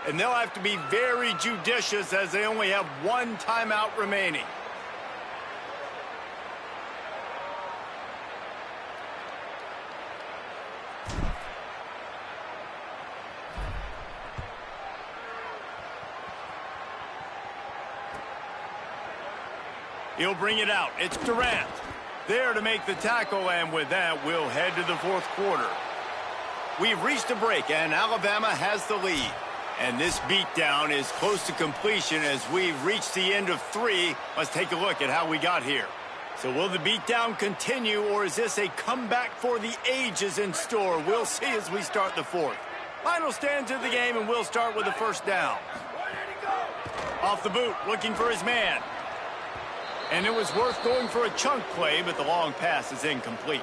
And they'll have to be very judicious as they only have one timeout remaining. He'll bring it out. It's Durant. There to make the tackle, and with that, we'll head to the fourth quarter. We've reached a break, and Alabama has the lead. And this beatdown is close to completion as we've reached the end of 3. Let's take a look at how we got here. So will the beatdown continue, or is this a comeback for the ages in store? We'll see as we start the fourth. Final stands of the game, and we'll start with the first down. Off the boot, looking for his man. And it was worth going for a chunk play, but the long pass is incomplete.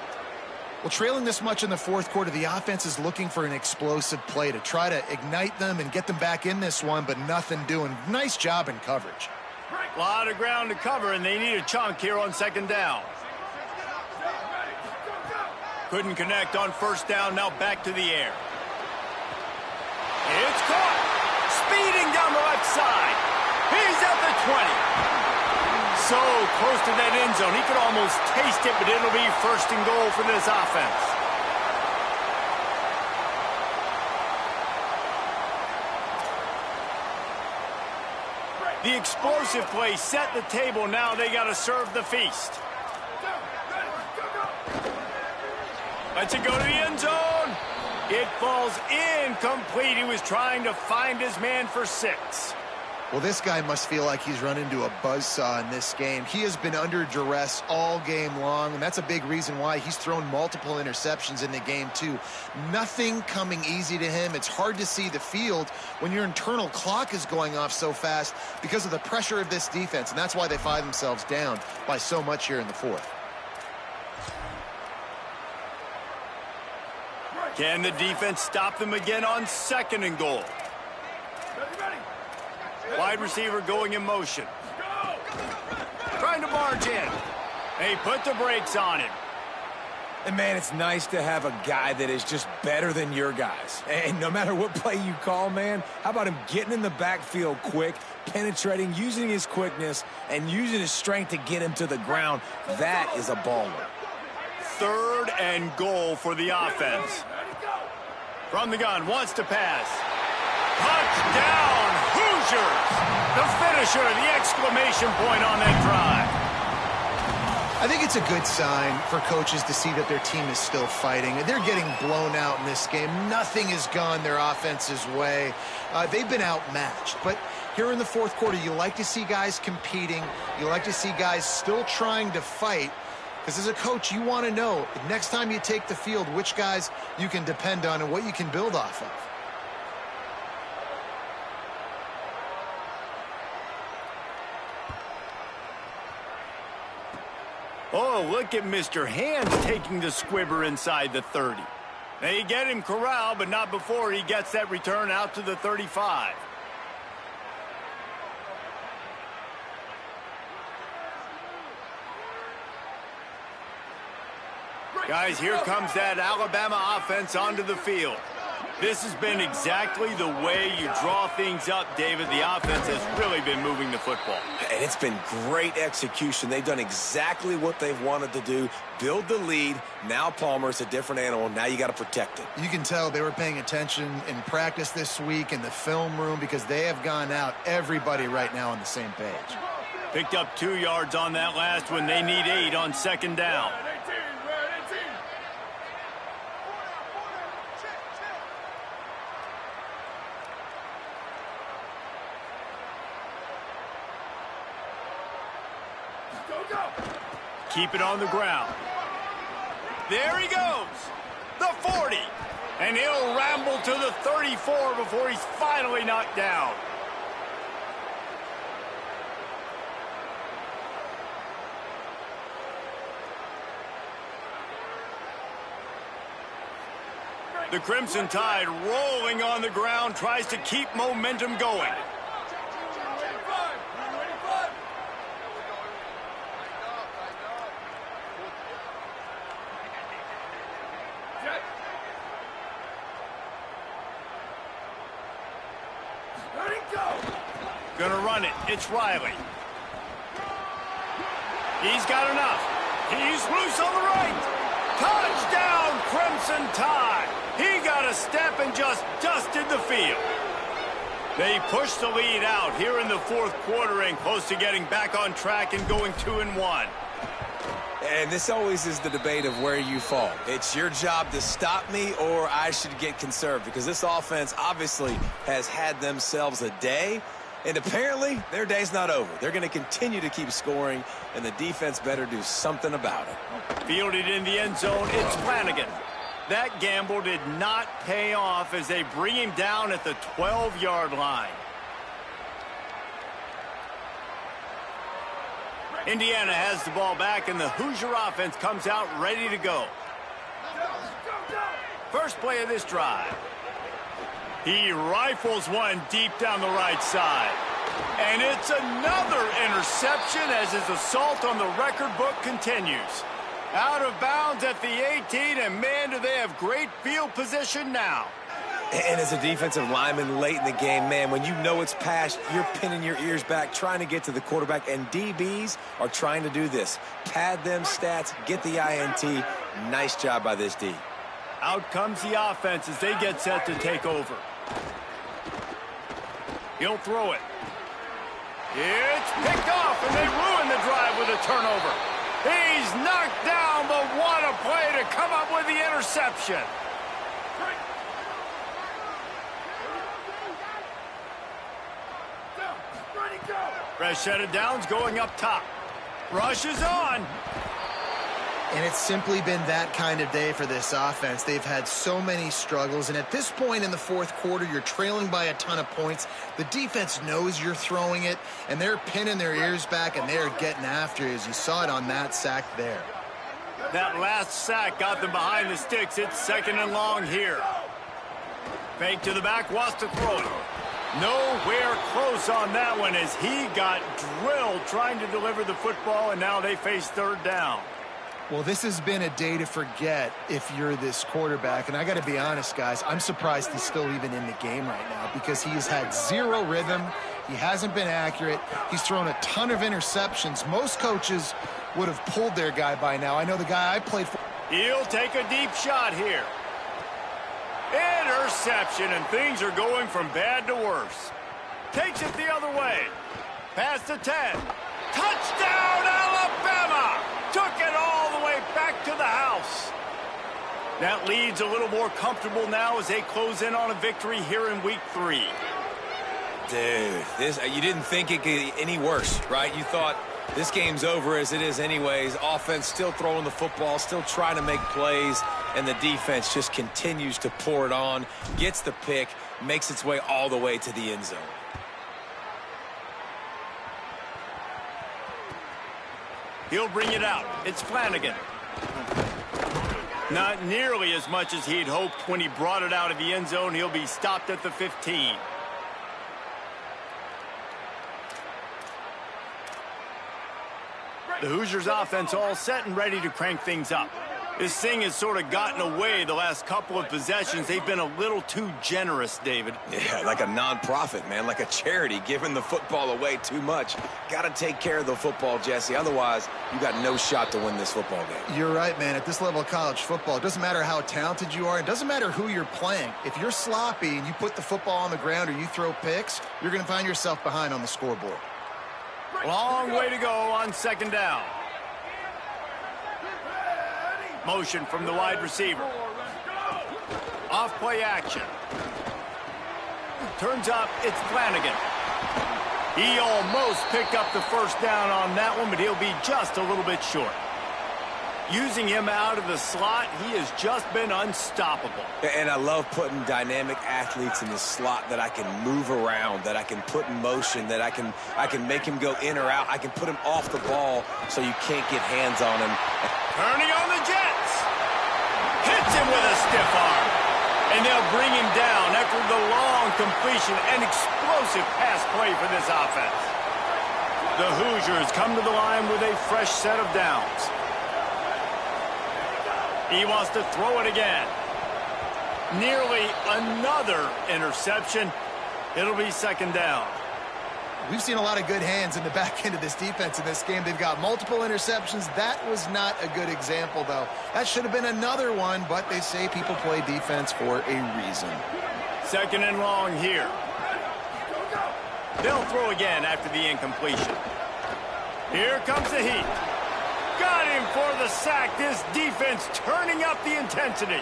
Well, trailing this much in the fourth quarter, the offense is looking for an explosive play to try to ignite them and get them back in this one, but nothing doing. Nice job in coverage. A lot of ground to cover, and they need a chunk here on second down. Couldn't connect on first down, now back to the air. It's caught. Speeding down the left side. He's at the 20. So close to that end zone. He could almost taste it, but it'll be first and goal for this offense. The explosive play set the table. Now they got to serve the feast. Lets it go to the end zone. It falls incomplete. He was trying to find his man for 6. Well, this guy must feel like he's run into a buzzsaw in this game. He has been under duress all game long, and that's a big reason why he's thrown multiple interceptions in the game, too. Nothing coming easy to him. It's hard to see the field when your internal clock is going off so fast because of the pressure of this defense, and that's why they find themselves down by so much here in the fourth. Can the defense stop them again on second and goal? Wide receiver going in motion. Trying to barge in. They put the brakes on him. And, man, it's nice to have a guy that is just better than your guys. And no matter what play you call, man, how about him getting in the backfield quick, penetrating, using his quickness, and using his strength to get him to the ground? That is a baller. Third and goal for the offense. From the gun, wants to pass. Touchdown, Hoosiers! The finisher, the exclamation point on that drive. I think it's a good sign for coaches to see that their team is still fighting. They're getting blown out in this game. Nothing has gone their offense's way. They've been outmatched. But here in the fourth quarter, you like to see guys competing. You like to see guys still trying to fight. Because as a coach, you want to know, next time you take the field, which guys you can depend on and what you can build off of. Oh, look at Mr. Hands taking the squibber inside the 30. They get him corralled, but not before he gets that return out to the 35. Guys, here comes that Alabama offense onto the field. This has been exactly the way you draw things up, David. The offense has really been moving the football. And it's been great execution. They've done exactly what they've wanted to do. Build the lead. Now Palmer's a different animal. Now you got to protect it. You can tell they were paying attention in practice this week in the film room because they have gone out, everybody right now on the same page. Picked up 2 yards on that last one. They need 8 on second down. Keep it on the ground. There he goes. The 40. And he'll ramble to the 34 before he's finally knocked down. The Crimson Tide rolling on the ground, tries to keep momentum going. Gonna run it. It's Riley. He's got enough. He's loose on the right. Touchdown, Crimson Tide. He got a step and just dusted the field. They pushed the lead out here in the fourth quarter and close to getting back on track and going 2-1. And this always is the debate of where you fall. It's your job to stop me or I should get conserved, because this offense obviously has had themselves a day, and apparently their day's not over. They're going to continue to keep scoring, and the defense better do something about it. Fielded in the end zone, it's Flanagan. That gamble did not pay off as they bring him down at the 12-yard line. Indiana has the ball back, and the Hoosier offense comes out ready to go. First play of this drive. He rifles one deep down the right side. And it's another interception as his assault on the record book continues. Out of bounds at the 18, and man, do they have great field position now. And as a defensive lineman late in the game, man, when you know it's past, you're pinning your ears back, trying to get to the quarterback, and DBs are trying to do this. Pad them stats, get the INT. Nice job by this D. Out comes the offense as they get set to take over. He'll throw it. It's picked off, and they ruin the drive with a turnover. He's knocked down, but what a play to come up with the interception. Fresh set of downs going up top. Rush is on. And it's simply been that kind of day for this offense. They've had so many struggles, and at this point in the fourth quarter, you're trailing by a ton of points. The defense knows you're throwing it, and they're pinning their ears back, and they're getting after you, as you saw it on that sack there. That last sack got them behind the sticks. It's second and long here. Fake to the back, wants to throw it. Nowhere close on that one as he got drilled trying to deliver the football, and now they face third down. Well, this has been a day to forget if you're this quarterback. And I got to be honest, guys, I'm surprised he's still even in the game right now because he has had zero rhythm. He hasn't been accurate. He's thrown a ton of interceptions. Most coaches would have pulled their guy by now. I know the guy I played for. He'll take a deep shot here. Interception, and things are going from bad to worse. Takes it the other way. Past the 10. Touchdown, Alabama! Took it all the way back to the house. That lead's a little more comfortable now as they close in on a victory here in week 3. Dude, you didn't think it could get any worse, right? You thought this game's over as it is anyways. Offense still throwing the football, still trying to make plays, and the defense just continues to pour it on, gets the pick, makes its way all the way to the end zone. He'll bring it out. It's Flanagan. Not nearly as much as he'd hoped when he brought it out of the end zone. He'll be stopped at the 15. The Hoosiers offense all set and ready to crank things up. This thing has sort of gotten away the last couple of possessions. They've been a little too generous, David. Yeah, like a nonprofit, man, like a charity, giving the football away too much. Got to take care of the football, Jesse. Otherwise, you got no shot to win this football game. You're right, man. At this level of college football, it doesn't matter how talented you are. It doesn't matter who you're playing. If you're sloppy and you put the football on the ground or you throw picks, you're going to find yourself behind on the scoreboard. Long way to go on second down. Motion from the wide receiver. Off play action. Turns up, it's Flanagan. He almost picked up the first down on that one, but he'll be just a little bit short. Using him out of the slot, he has just been unstoppable. And I love putting dynamic athletes in the slot that I can move around, that I can put in motion, that I can make him go in or out. I can put him off the ball so you can't get hands on him. Turning on the Jets. Hits him with a stiff arm. And they'll bring him down after the long completion and explosive pass play for this offense. The Hoosiers come to the line with a fresh set of downs. He wants to throw it again. Nearly another interception. It'll be second down. We've seen a lot of good hands in the back end of this defense in this game. They've got multiple interceptions. That was not a good example, though. That should have been another one, but they say people play defense for a reason. Second and long here. They'll throw again after the incompletion. Here comes the heat. Got him for the sack. This defense turning up the intensity.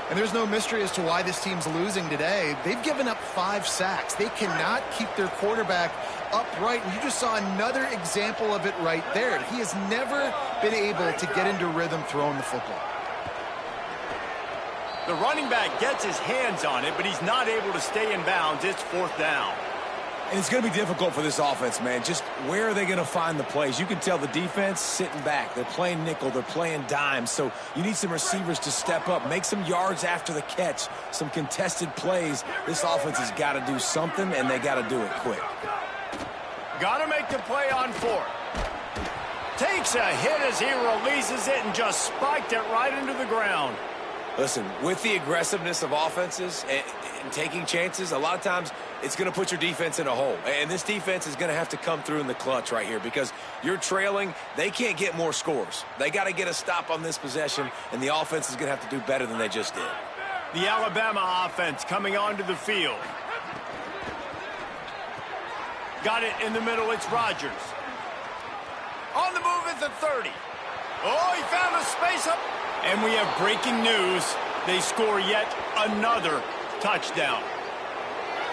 And there's no mystery as to why this team's losing today. They've given up 5 sacks. They cannot keep their quarterback upright. And you just saw another example of it right there. He has never been able to get into rhythm throwing the football. The running back gets his hands on it, but he's not able to stay in bounds. It's fourth down. And it's going to be difficult for this offense, man. Just where are they going to find the plays? You can tell the defense sitting back. They're playing nickel. They're playing dime. So you need some receivers to step up, make some yards after the catch, some contested plays. This offense has got to do something, and they got to do it quick. Got to make the play on fourth. Takes a hit as he releases it and just spiked it right into the ground. Listen, with the aggressiveness of offenses and taking chances, a lot of times it's going to put your defense in a hole. And this defense is going to have to come through in the clutch right here because you're trailing. They can't get more scores. They got to get a stop on this possession, and the offense is going to have to do better than they just did. The Alabama offense coming onto the field. Got it in the middle. It's Rodgers. On the move at the 30. Oh, he found a space up. And we have breaking news. They score yet another touchdown.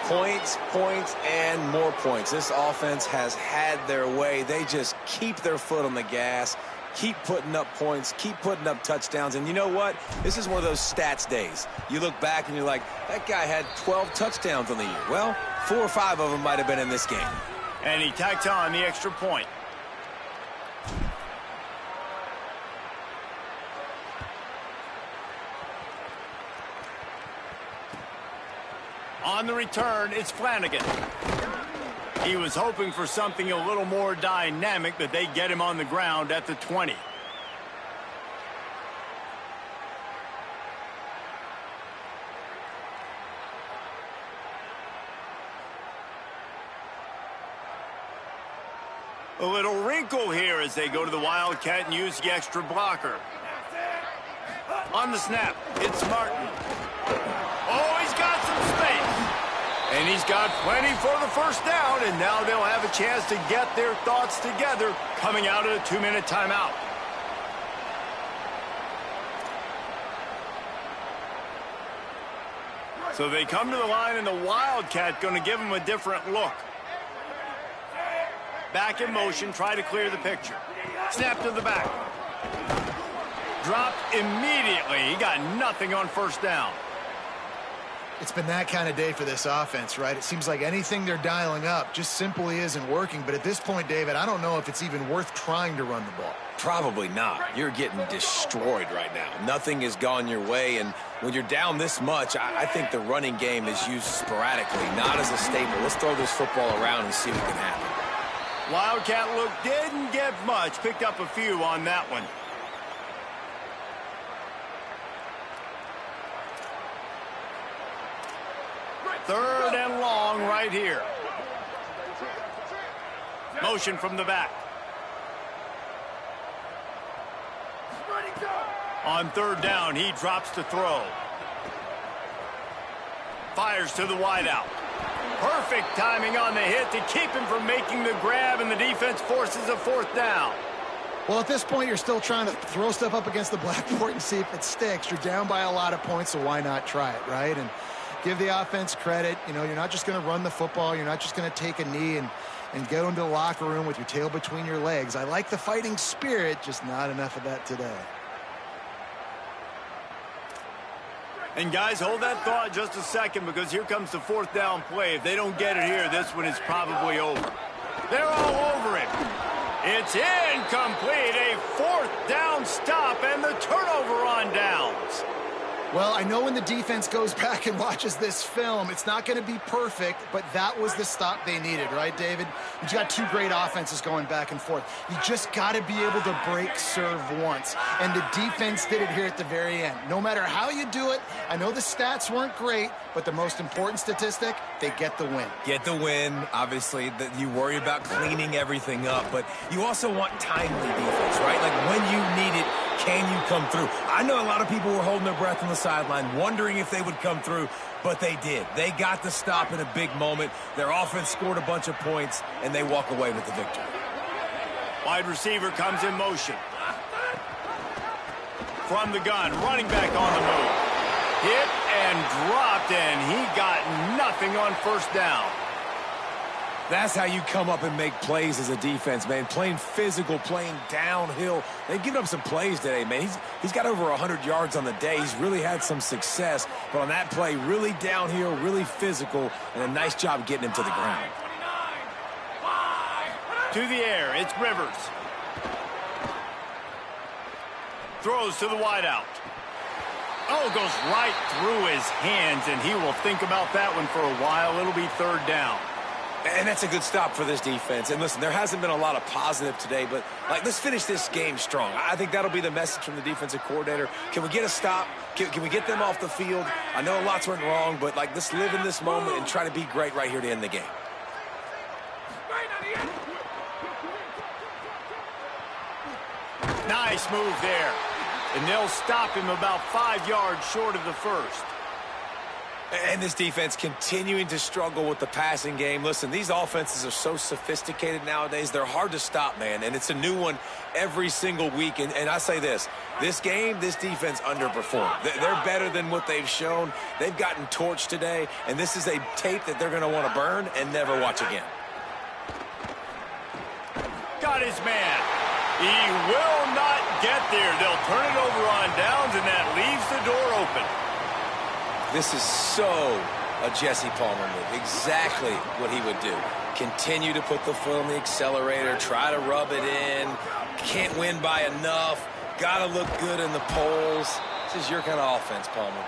Points, points, and more points. This offense has had their way. They just keep their foot on the gas, keep putting up points, keep putting up touchdowns. And you know what? This is one of those stats days. You look back and you're like, that guy had 12 touchdowns on the year. Well, 4 or 5 of them might have been in this game. And he tacked on the extra point. On the return, it's Flanagan. He was hoping for something a little more dynamic, but they get him on the ground at the 20. A little wrinkle here as they go to the Wildcat and use the extra blocker. On the snap, it's Martin. Oh, he's got some space. And he's got plenty for the first down, and now they'll have a chance to get their thoughts together coming out of a 2-minute timeout. So they come to the line, and the Wildcat going to give them a different look. Back in motion, try to clear the picture. Snap to the back. Dropped immediately. He got nothing on first down. It's been that kind of day for this offense, right? It seems like anything they're dialing up just simply isn't working. But at this point, David, I don't know if it's even worth trying to run the ball. Probably not. You're getting destroyed right now. Nothing has gone your way, and when you're down this much, I think the running game is used sporadically, not as a staple. Let's throw this football around and see what can happen. Wildcat look didn't get much. Picked up a few on that one. Third and long right here. Motion from the back. On third down, he drops to throw. Fires to the wideout. Perfect timing on the hit to keep him from making the grab, and the defense forces a 4th down. Well, at this point, you're still trying to throw stuff up against the blackboard and see if it sticks. You're down by a lot of points, so why not try it, right? And give the offense credit. You know, you're not just going to run the football. You're not just going to take a knee and go into the locker room with your tail between your legs. I like the fighting spirit, just not enough of that today. And guys, hold that thought just a second, because here comes the 4th down play. If they don't get it here, this one is probably over. They're all over it. It's incomplete. A 4th down stop and the turnover on downs. Well, I know when the defense goes back and watches this film, it's not going to be perfect, but that was the stop they needed, right, David? You've got 2 great offenses going back and forth. You just got to be able to break serve once, and the defense did it here at the very end. No matter how you do it, I know the stats weren't great, but the most important statistic, they get the win. Get the win. Obviously, that you worry about cleaning everything up, but you also want timely defense, right? Like when you need it, can you come through? I know a lot of people were holding their breath on the sideline, wondering if they would come through, but they did. They got the stop in a big moment. Their offense scored a bunch of points, and they walk away with the victory. Wide receiver comes in motion. From the gun, running back on the move. Hit and dropped, and he got nothing on 1st down. That's how you come up and make plays as a defense, man. Playing physical, playing downhill. They've given up some plays today, man. He's got over 100 yards on the day. He's really had some success. But on that play, really downhill, really physical, and a nice job getting him to the ground. To the air, it's Rivers. Throws to the wideout. Oh, goes right through his hands, and he will think about that one for a while. It'll be 3rd down. And that's a good stop for this defense. And listen, there hasn't been a lot of positive today, but let's finish this game strong. I think that'll be the message from the defensive coordinator. Can we get a stop? Can we get them off the field? I know lots went wrong, but let's live in this moment and try to be great right here to end the game. Nice move there. And they'll stop him about 5 yards short of the 1st. And this defense continuing to struggle with the passing game. Listen, these offenses are so sophisticated nowadays. They're hard to stop, man. And it's a new one every single week. And I say this game, this defense underperformed. They're better than what they've shown. They've gotten torched today. And this is a tape that they're going to want to burn and never watch again. Got his man. He will not get there. They'll turn it over on downs, and that leaves the door open. This is so a Jesse Palmer move. Exactly what he would do. Continue to put the foot on the accelerator, try to rub it in. Can't win by enough. Got to look good in the polls. This is your kind of offense, Palmer.